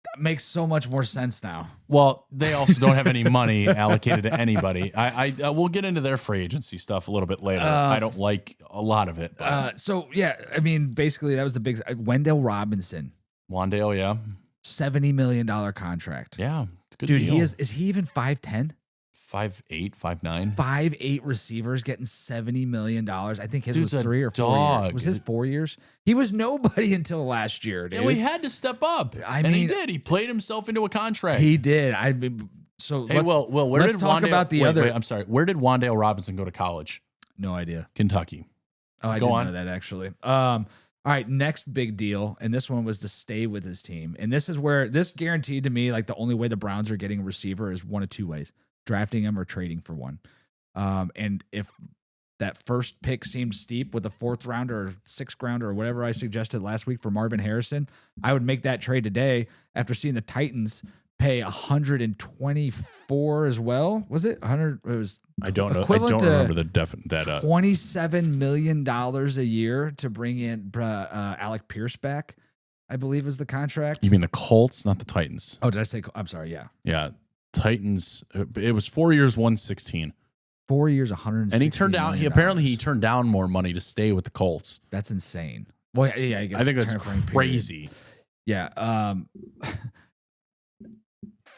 That makes so much more sense now. Well, they also don't have any money allocated to anybody. I we'll get into their free agency stuff a little bit later. I don't like a lot of it. So yeah, I mean, basically that was the big Wendell Robinson. Wandale, yeah, $70 million contract. Yeah, it's a good dude. Deal. Is he even 5'10"? 5'8", 5'9". 5'8" receivers getting $70 million. I think his Dude's was 3 or 4 years. Was his 4 years? He was nobody until last year, dude. Yeah, he had to step up. And he did. He played himself into a contract. He did. I mean, so hey, let's talk about the other. Wait, I'm sorry. Where did Wandale Robinson go to college? No idea. Kentucky. Oh, I Go didn't on. know that actually. All right, next big deal, and this one was to stay with his team, and this is where this guaranteed to me like the only way the Browns are getting a receiver is one of two ways: drafting him or trading for one. And if that first pick seemed steep with a 4th rounder or 6th rounder or whatever I suggested last week for Marvin Harrison, I would make that trade today after seeing the Titans pay 124 as well. Was it 100? It was. I don't know. I equivalent don't to remember that. $27 million a year to bring in Alec Pierce back, I believe is the contract. You mean the Colts, not the Titans? Oh, did I say? I'm sorry. Yeah. Yeah. Titans. It was 4 years, 116. 4 years, 100. And he turned down. He turned down more money to stay with the Colts. That's insane. Well, yeah, I guess. I think that's crazy. Yeah.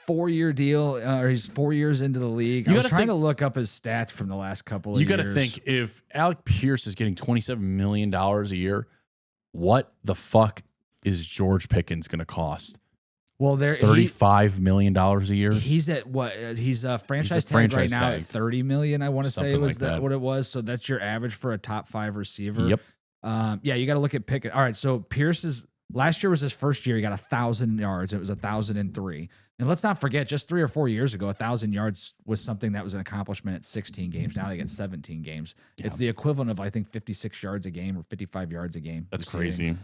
4-year deal, or he's 4 years into the league. I was trying to look up his stats from the last couple of years. You got to think, if Alec Pierce is getting $27 million a year, what the fuck is George Pickens going to cost? Well, there $35 million a year. He's at what? He's a franchise tag right now at $30 million. I want to say was like that what it was. So that's your average for a top 5 receiver. Yep. Yeah, you got to look at Pickett. All right, so Pierce's last year was his first year. He got 1,000 yards. It was 1,003. And let's not forget, just 3 or 4 years ago, 1,000 yards was something that was an accomplishment at 16 games. Now they get 17 games. Yeah. It's the equivalent of, I think, 56 yards a game or 55 yards a game. That's crazy.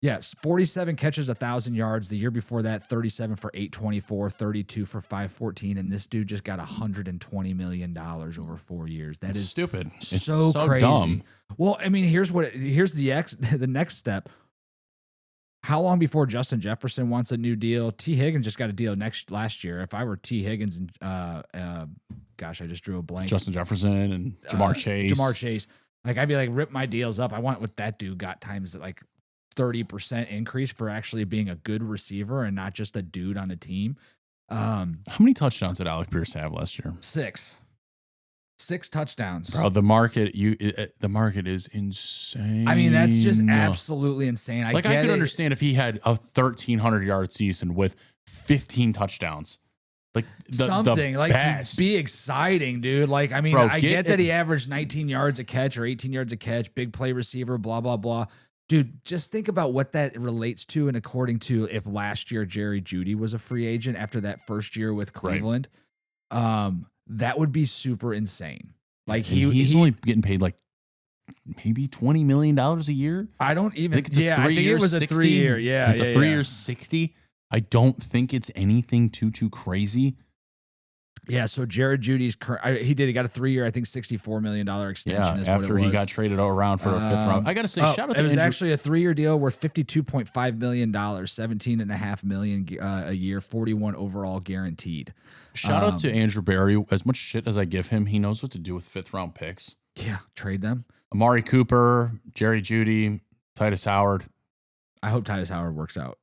Yes, 47 catches, 1,000 yards. The year before that, 37 for 824, 32 for 514, and this dude just got $120 million over 4 years. That is stupid. It's so crazy. Dumb. Well, I mean, here's the next step. How long before Justin Jefferson wants a new deal? T. Higgins just got a deal last year. If I were T. Higgins and gosh, I just drew a blank. Justin Jefferson and Jamar Chase. Like, I'd be like, rip my deals up. I want what that dude got times like 30% increase for actually being a good receiver and not just a dude on a team. How many touchdowns did Alec Pierce have last year? 6 touchdowns. Bro, the market is insane. I mean, that's just absolutely insane. I could understand if he had a 1,300 yard season with 15 touchdowns. Like something like be exciting, dude. Like, I mean, I get that he averaged 19 yards a catch or 18 yards a catch, big play receiver, blah, blah, blah. Dude, just think about what that relates to. And according to if last year Jerry Jeudy was a free agent after that first year with Cleveland, that would be super insane. Like he's only getting paid like maybe $20 million a year. I don't even. I think it was a 3-year. Yeah, it's a 3 year 60. I don't think it's anything too crazy. Yeah, so Jared Judy's he got a 3-year, I think $64 million extension. Yeah, after he got traded around for a 5th round. I got to say, shout out to it was actually a 3-year deal worth $52.5 million, $17.5 million a year, 41 overall guaranteed. Shout out to Andrew Berry. As much shit as I give him, he knows what to do with 5th round picks. Yeah, trade them. Amari Cooper, Jerry Jeudy, Titus Howard. I hope Titus Howard works out.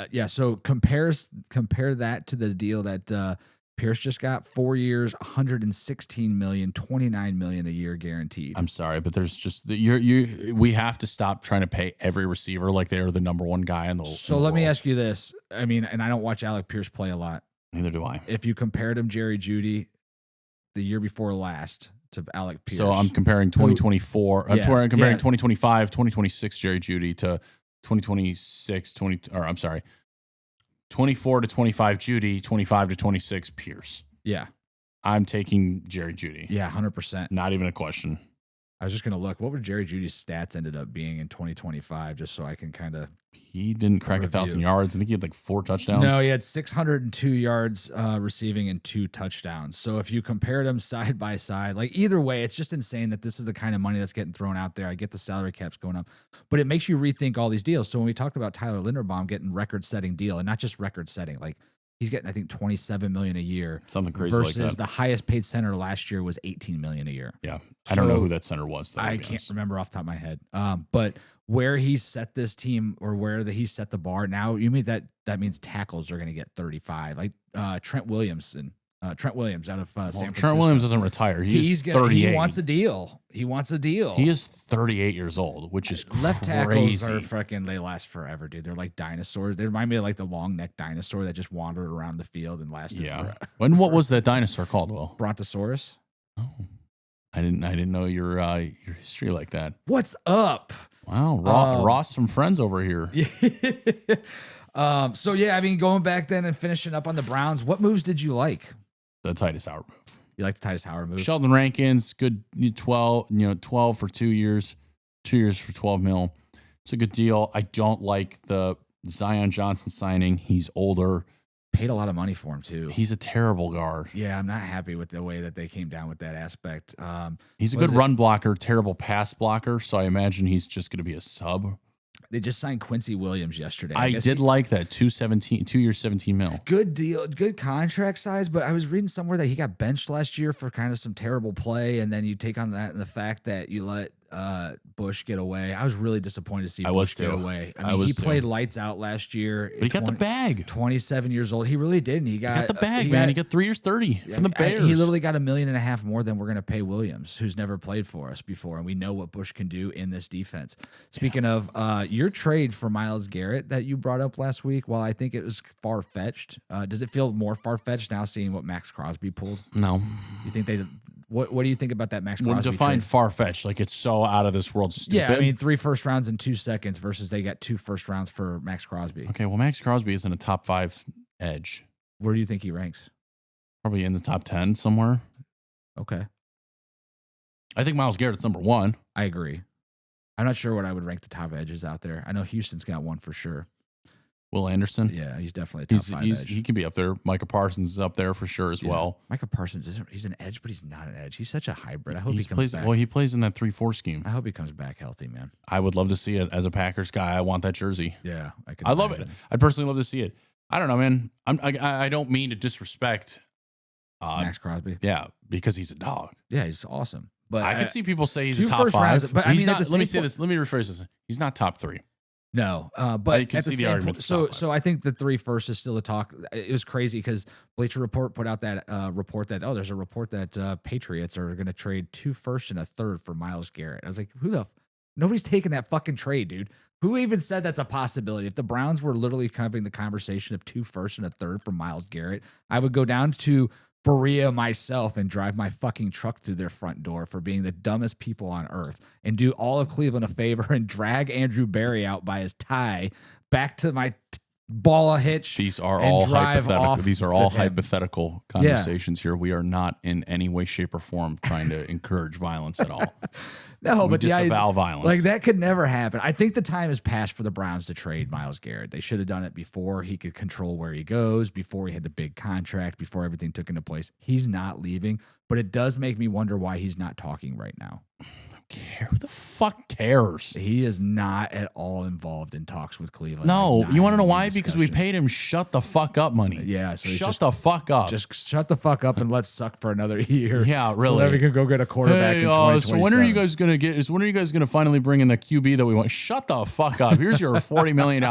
Yeah, so compare that to the deal that Pierce just got 4 years, $116 million, $29 million a year guaranteed. I'm sorry, but there's just we have to stop trying to pay every receiver like they are the number one guy in the world. So let me ask you this. I mean, and I don't watch Alec Pierce play a lot. Neither do I. If you compared him Jerry Jeudy the year before last to Alec Pierce. So I'm comparing 2024. I'm comparing 2025, 2026 Jerry Jeudy to 2026, 24 to 25 Jeudy, 25 to 26 Pierce. Yeah. I'm taking Jerry Jeudy. Yeah, 100%. Not even a question. I was just going to look. What would Jerry Judy's stats ended up being in 2025, just so I can kind of... He didn't crack 1,000 yards. I think he had like 4 touchdowns. No, he had 602 yards receiving and 2 touchdowns. So if you compared them side by side, like either way, it's just insane that this is the kind of money that's getting thrown out there. I get the salary caps going up, but it makes you rethink all these deals. So when we talked about Tyler Linderbaum getting record-setting deal, and not just record-setting, like he's getting, I think, $27 million a year. Something crazy like that. Versus the highest paid center last year was $18 million a year. Yeah. I don't know who that center was. I can't remember off the top of my head. But where he set this team or where he set the bar, now you mean that means tackles are going to get 35. Like Trent Williams out of San Francisco. Trent Williams doesn't retire. He's 38. He wants a deal. He is 38 years old, which is left crazy. tackles are fucking, they last forever, dude. They're like dinosaurs. They remind me of like the long neck dinosaur that just wandered around the field and lasted forever. What was that dinosaur called, Will? Brontosaurus. Oh. I didn't know your history like that. What's up? Wow, Ross from Friends over here. So yeah, I mean, going back then and finishing up on the Browns, what moves did you like? The Titus Howard move. You like the Titus Howard move? Sheldon Rankins, good 12 for 2 years, 2 years for 12 mil. It's a good deal. I don't like the Zion Johnson signing. He's older. Paid a lot of money for him too. He's a terrible guard. Yeah, I'm not happy with the way that they came down with that aspect. He's a good run blocker, terrible pass blocker. So I imagine he's just going to be a sub. They just signed Quincy Williams yesterday. I did like that 2 years, 17 mil. Good deal, good contract size. But I was reading somewhere that he got benched last year for kind of some terrible play, and then you take on that and the fact that you let Bush get away. I was really disappointed to see Bush get away. I mean, he played lights out last year. But he got the bag. 27 years old. He really did. He got the bag, man. He got 3 years 30 from the Bears. He literally got $1.5 million more than we're going to pay Williams, who's never played for us before. And we know what Bush can do in this defense. Speaking of your trade for Myles Garrett that you brought up last week, while I think it was far-fetched, does it feel more far-fetched now seeing what Max Crosby pulled? No. You think they... What do you think about that Max Crosby? Define far-fetched, like it's so out of this world stupid. Yeah, I mean 3 first rounds in 2 seconds versus they got 2 first rounds for Max Crosby. Okay, well Max Crosby isn't a top 5 edge. Where do you think he ranks? Probably in the top 10 somewhere. Okay. I think Myles Garrett's number 1. I agree. I'm not sure what I would rank the top edges out there. I know Houston's got one for sure. Will Anderson? Yeah, he's definitely a top 5 edge. He can be up there. Micah Parsons is up there for sure as well. Micah Parsons he's an edge, but he's not an edge. He's such a hybrid. I hope he comes back. Well, he plays in that 3-4 scheme. I hope he comes back healthy, man. I would love to see it as a Packers guy. I want that jersey. Yeah, I love it. I'd personally love to see it. I don't know, man. I don't mean to disrespect Max Crosby. Yeah, because he's a dog. Yeah, he's awesome. But I can see people say he's a 2 top first 5. rounds, but I mean, not, let me say this. Let me rephrase this. He's not top 3. No, but I can at the see the same argument. point, so I think the 3 first is still a talk. It was crazy because Bleacher Report put out that report that there's a report that Patriots are going to trade 2 firsts and a third for Myles Garrett. I was like, nobody's taking that fucking trade, dude. Who even said that's a possibility? If the Browns were literally having the conversation of 2 firsts and a third for Myles Garrett, I would go down to Berea myself and drive my fucking truck through their front door for being the dumbest people on earth and do all of Cleveland a favor and drag Andrew Berry out by his tie back to my ball hitch. These are all hypothetical. These are all him. Hypothetical conversations here. We are not in any way, shape, or form trying to encourage violence at all. No, but disavow violence. Like that could never happen. I think the time has passed for the Browns to trade Myles Garrett. They should have done it before he could control where he goes, before he had the big contract, before everything took into place. He's not leaving, but it does make me wonder why he's not talking right now. Who the fuck cares? He is not at all involved in talks with Cleveland. No, like, you want to know why? Because we paid him shut the fuck up money. Yeah, so shut the fuck up. Just shut the fuck up and let's suck for another year. Yeah, really. So that we can go get a quarterback in 2027. So when are you guys gonna finally bring in the QB that we want? Shut the fuck up. Here's your $40 million.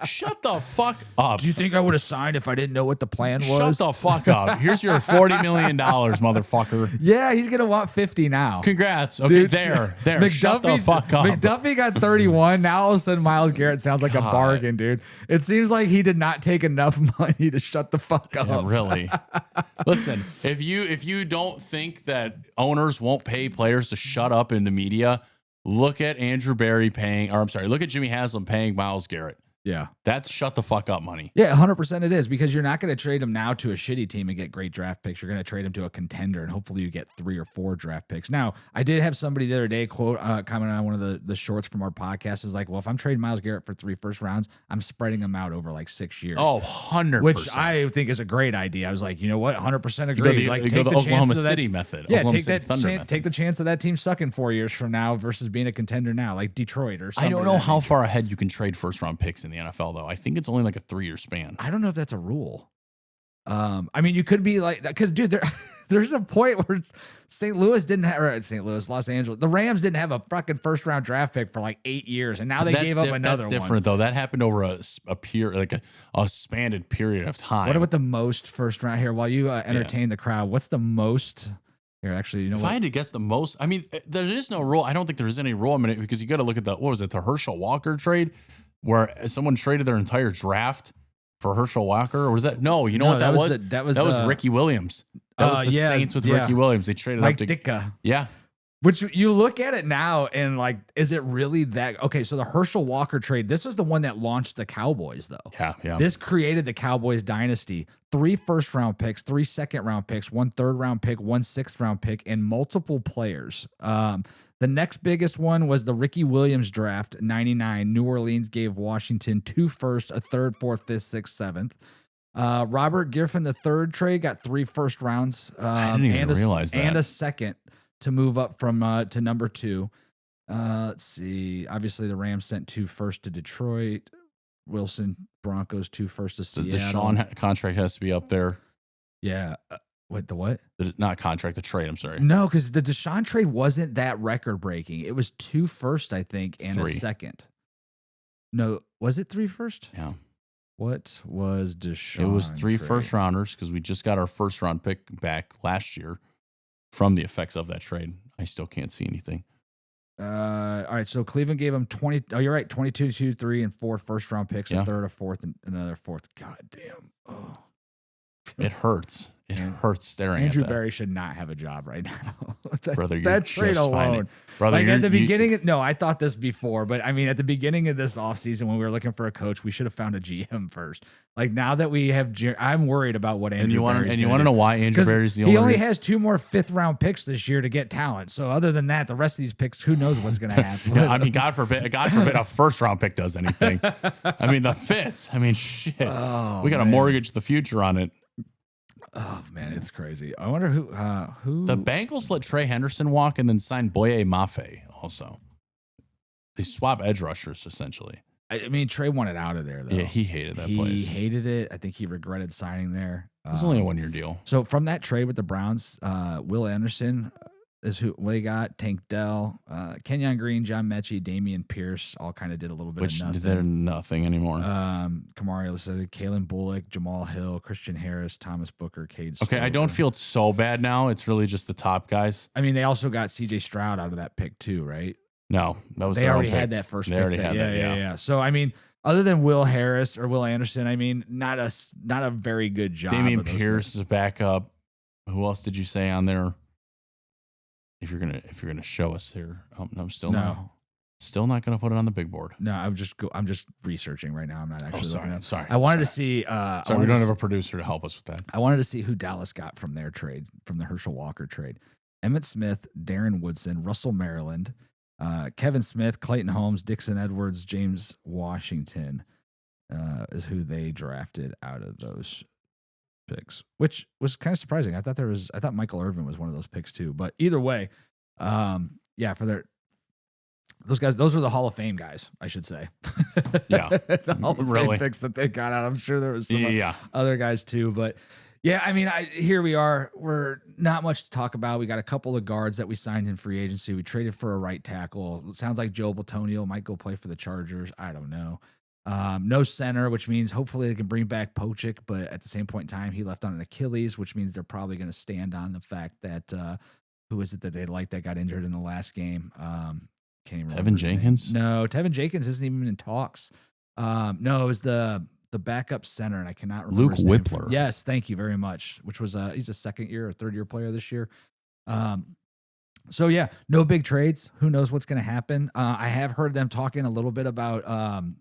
Shut the fuck up. Do you think I would have signed if I didn't know what the plan was? Shut the fuck up. Here's your $40 million, motherfucker. Yeah, he's gonna want 50 now. Congrats. Okay, Dude, there. Shut the fuck up. McDuffie got 31. Now all of a sudden Myles Garrett sounds like a bargain, dude. It seems like he did not take enough money to shut the fuck up. Yeah, really. Listen, if you don't think that owners won't pay players to shut up in the media, look at Andrew Berry look at Jimmy Haslam paying Myles Garrett. Yeah. That's shut the fuck up money. Yeah, 100% it is, because you're not going to trade him now to a shitty team and get great draft picks. You're going to trade him to a contender, and hopefully you get 3 or 4 draft picks. Now, I did have somebody the other day comment on one of the shorts from our podcast is like, well, if I'm trading Myles Garrett for 3 first rounds, I'm spreading them out over like 6 years. Oh, 100%. Which I think is a great idea. I was like, you know what? 100% agree. Take the Oklahoma City method. Yeah, Oklahoma take the chance of that team sucking 4 years from now versus being a contender now, like Detroit or something. I don't know how far ahead you can trade first round picks in the NFL, though. I think it's only like a 3-year span. I don't know if that's a rule. I mean, you could be like, because dude, there's a point where St. Louis, Los Angeles, the Rams didn't have a fucking first round draft pick for like 8 years, and now they gave up another one. That's different though. That happened over a spanned period of time. What about the most first round here? While you entertain the crowd, what's the most? Here, actually, you know if what? I had to guess the most, I mean, there is no rule. I don't think there's any rule. I mean, because you got to look at the Herschel Walker trade, where someone traded their entire draft for Herschel Walker, or was that? No, you know what that was? That was Ricky Williams. That was the Saints with Ricky Williams. They traded Mike up to Ditka. Yeah. Which you look at it now and like, is it really that? Okay, so the Herschel Walker trade, this was the one that launched the Cowboys, though. Yeah. This created the Cowboys dynasty. 3 first-round picks, 3 second-round picks, 1 third-round pick, 1 sixth-round pick, and multiple players. The next biggest one was the Ricky Williams draft, 99. New Orleans gave Washington 2 firsts, a third, fourth, fifth, sixth, seventh. Robert Griffin, the third trade, got 3 first rounds. I didn't even realize that. And a second to move up from to number 2. Let's see. Obviously, the Rams sent 2 firsts to Detroit. Wilson, Broncos, 2 firsts to Seattle. The Deshaun contract has to be up there. Yeah. What? Not contract, the trade. I'm sorry. No, because the Deshaun trade wasn't that record breaking. It was 2 firsts, I think, and 3. a second. No, was it 3 first? Yeah. What was Deshaun? It was 3 trade? first rounders because we just got our first round pick back last year from the effects of that trade. I still can't see anything. All right, so Cleveland gave him 20. Oh, you're right, 22, 2, 3, and 4 first round picks, a third, a fourth, and another fourth. God damn. Oh. It hurts. It hurts staring Andrew at that. Berry should not have a job right now. Brother, that trade alone. Brother, like at the beginning, no, I thought this before, but I mean, at the beginning of this offseason, when we were looking for a coach, we should have found a GM first. Like now that we have, I'm worried about what Andrew. And you want to know why Andrew Berry's the only? He only has 2 more 5th round picks this year to get talent. So other than that, the rest of these picks, who knows what's going to happen? I mean, God forbid a first round pick does anything. I mean, the 5th. I mean, shit. Oh, we got to mortgage the future on it. Oh man, it's crazy. I wonder who the Bengals let Trey Henderson walk and then signed Boye Mafe also. They swap edge rushers essentially. I mean, Trey wanted out of there though. Yeah, he hated that place. He hated it. I think he regretted signing there. It was only a 1-year deal. So from that trade with the Browns, Will Anderson is who they got. Tank Dell, Kenyon Green, John Mechie, Damian Pierce all kind of did a little bit of nothing. They're nothing anymore. Kamari listed Kalen Bullock, Jamal Hill, Christian Harris, Thomas Booker, Cade Stover. Okay, I don't feel so bad now. It's really just the top guys. I mean, they also got CJ Stroud out of that pick too, right? No, that was they already had that first pick. They already had that. Yeah. So I mean, other than Will Harris or Will Anderson, I mean, not a very good job. Damian Pierce is a backup. Who else did you say on there? If you're gonna show us here, I'm still not gonna put it on the big board. No, I'm just researching right now. I'm not actually looking up. Sorry, I wanted to see. Sorry, we don't have a producer to help us with that. I wanted to see who Dallas got from their trade, from the Herschel Walker trade. Emmitt Smith, Darren Woodson, Russell Maryland, Kevin Smith, Clayton Holmes, Dixon Edwards, James Washington is who they drafted out of those picks, which was kind of surprising. I thought Michael Irvin was one of those picks too. But either way, for those guys, those are the Hall of Fame guys, I should say. Yeah, the Hall of Fame picks that they got out. I'm sure there was some other guys too, but yeah, I mean, here we are. We're not much to talk about. We got a couple of guards that we signed in free agency. We traded for a right tackle. It sounds like Joe Bitonio might go play for the Chargers. I don't know. No center, which means hopefully they can bring back Pochik, but at the same point in time, he left on an Achilles, which means they're probably going to stand on the fact that who is it that they liked that got injured in the last game? Can't even remember. Tevin Jenkins? No, Tevin Jenkins isn't even in talks. No, it was the backup center, and I cannot remember. Luke his name. Whippler. Yes, thank you very much. Which was he's a 2nd year or 3rd year player this year. So yeah, no big trades. Who knows what's going to happen? I have heard them talking a little bit about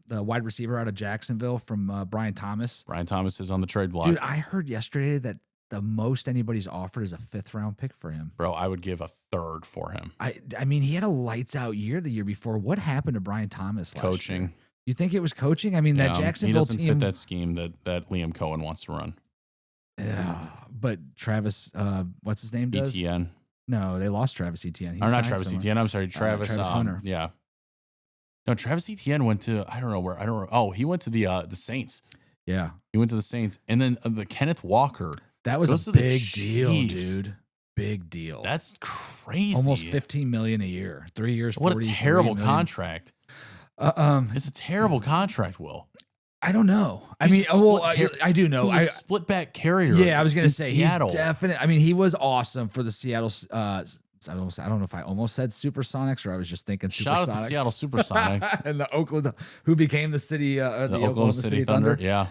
the wide receiver out of Jacksonville from Brian Thomas. Brian Thomas is on the trade block. Dude, I heard yesterday that the most anybody's offered is a 5th round pick for him. Bro, I would give a 3rd for him. I mean, he had a lights out year the year before. What happened to Brian Thomas last Coaching. year? You think it was coaching? I mean, that Jacksonville team. He doesn't fit that scheme that Liam Cohen wants to run. Yeah, but Travis, what's his name? Does Etienne. No, they lost Travis Etienne. Or not Travis Etienne. I'm sorry, Travis Hunter. Yeah. No, Travis Etienne went to I don't know where. Oh, he went to the Saints. Yeah, he went to the Saints, and then the Kenneth Walker. That was a big deal, dude. Big deal. That's crazy. Almost $15 million a year, 3 years. What a terrible contract. It's a terrible contract, Will. I don't know. I mean, I do know. He's a split back carrier. Yeah, I was going to say Seattle. He's definite. I mean, he was awesome for the Seattle. I don't know if I almost said Supersonics or I was just thinking Supersonics. Shout out to Seattle Supersonics and the Oakland, who became the city, the Oklahoma City Thunder. Yeah.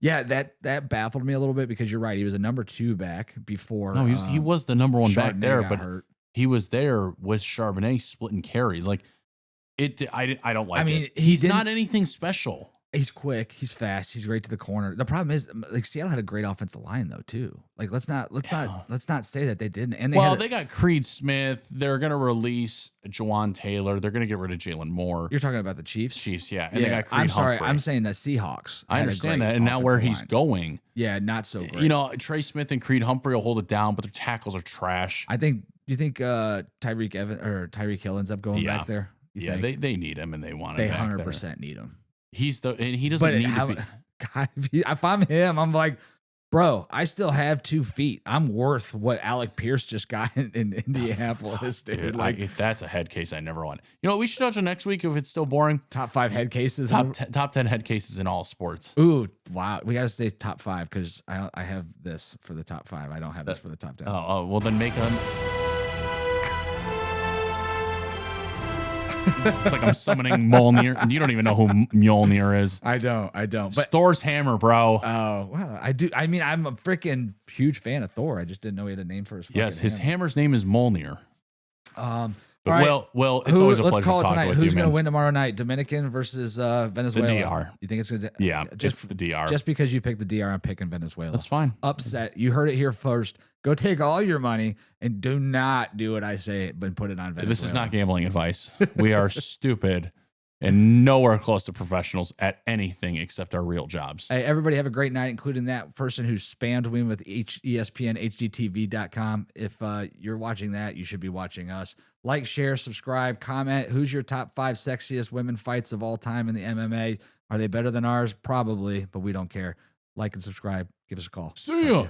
Yeah, that baffled me a little bit because you're right. He was a number 2 back before. No, he was the number 1 back there, but hurt. he was there with Charbonnet splitting carries. Like I don't like I mean, it. He's not anything special. He's quick. He's fast. He's great to the corner. The problem is, like, Seattle had a great offensive line though too. Like, let's not say that they didn't. And they got Creed Smith. They're gonna release Jawan Taylor. They're gonna get rid of Jalen Moore. You're talking about the Chiefs. Chiefs, yeah. And they got Creed I'm sorry. Humphrey. I'm saying the Seahawks. I understand that, and now where he's going, not so great. You know, Trey Smith and Creed Humphrey will hold it down, but their tackles are trash. I think. Do you think Tyreek Hill ends up going back there? They need him and they want him. They back 100% need him. And he doesn't need to be. God, if I'm him, I'm like, bro, I still have 2 feet. I'm worth what Alec Pierce just got in Indianapolis, dude. Like, that's a head case I never want. You know what we should touch on next week if it's still boring? Top 5 head cases. Top 10 head cases in all sports. Ooh, wow. We got to stay top 5 because I have this for the top 5. I don't have this for the top 10. Oh, well, then make a. It's like I'm summoning Mjolnir. You don't even know who Mjolnir is. I don't. But Thor's hammer, bro. Oh, wow. I do. I mean, I'm a freaking huge fan of Thor. I just didn't know he had a name for his. Yes, his hammer's name is Mjolnir. But right. well, it's always a pleasure let's call to it talk tonight. with Who's you, going to man. win tomorrow night? Dominican versus Venezuela. The DR. You think it's going to? Yeah, it's the DR. Just because you picked the DR, I'm picking Venezuela. That's fine. Upset. You heard it here first. Go take all your money and do not do what I say, but put it on Venezuela. This is not gambling advice. We are stupid and nowhere close to professionals at anything except our real jobs. Hey, everybody have a great night, including that person who spammed me with ESPN HGTV.com. If you're watching that, you should be watching us. Like, share, subscribe, comment. Who's your top 5 sexiest women fights of all time in the MMA? Are they better than ours? Probably, but we don't care. Like and subscribe. Give us a call. See ya.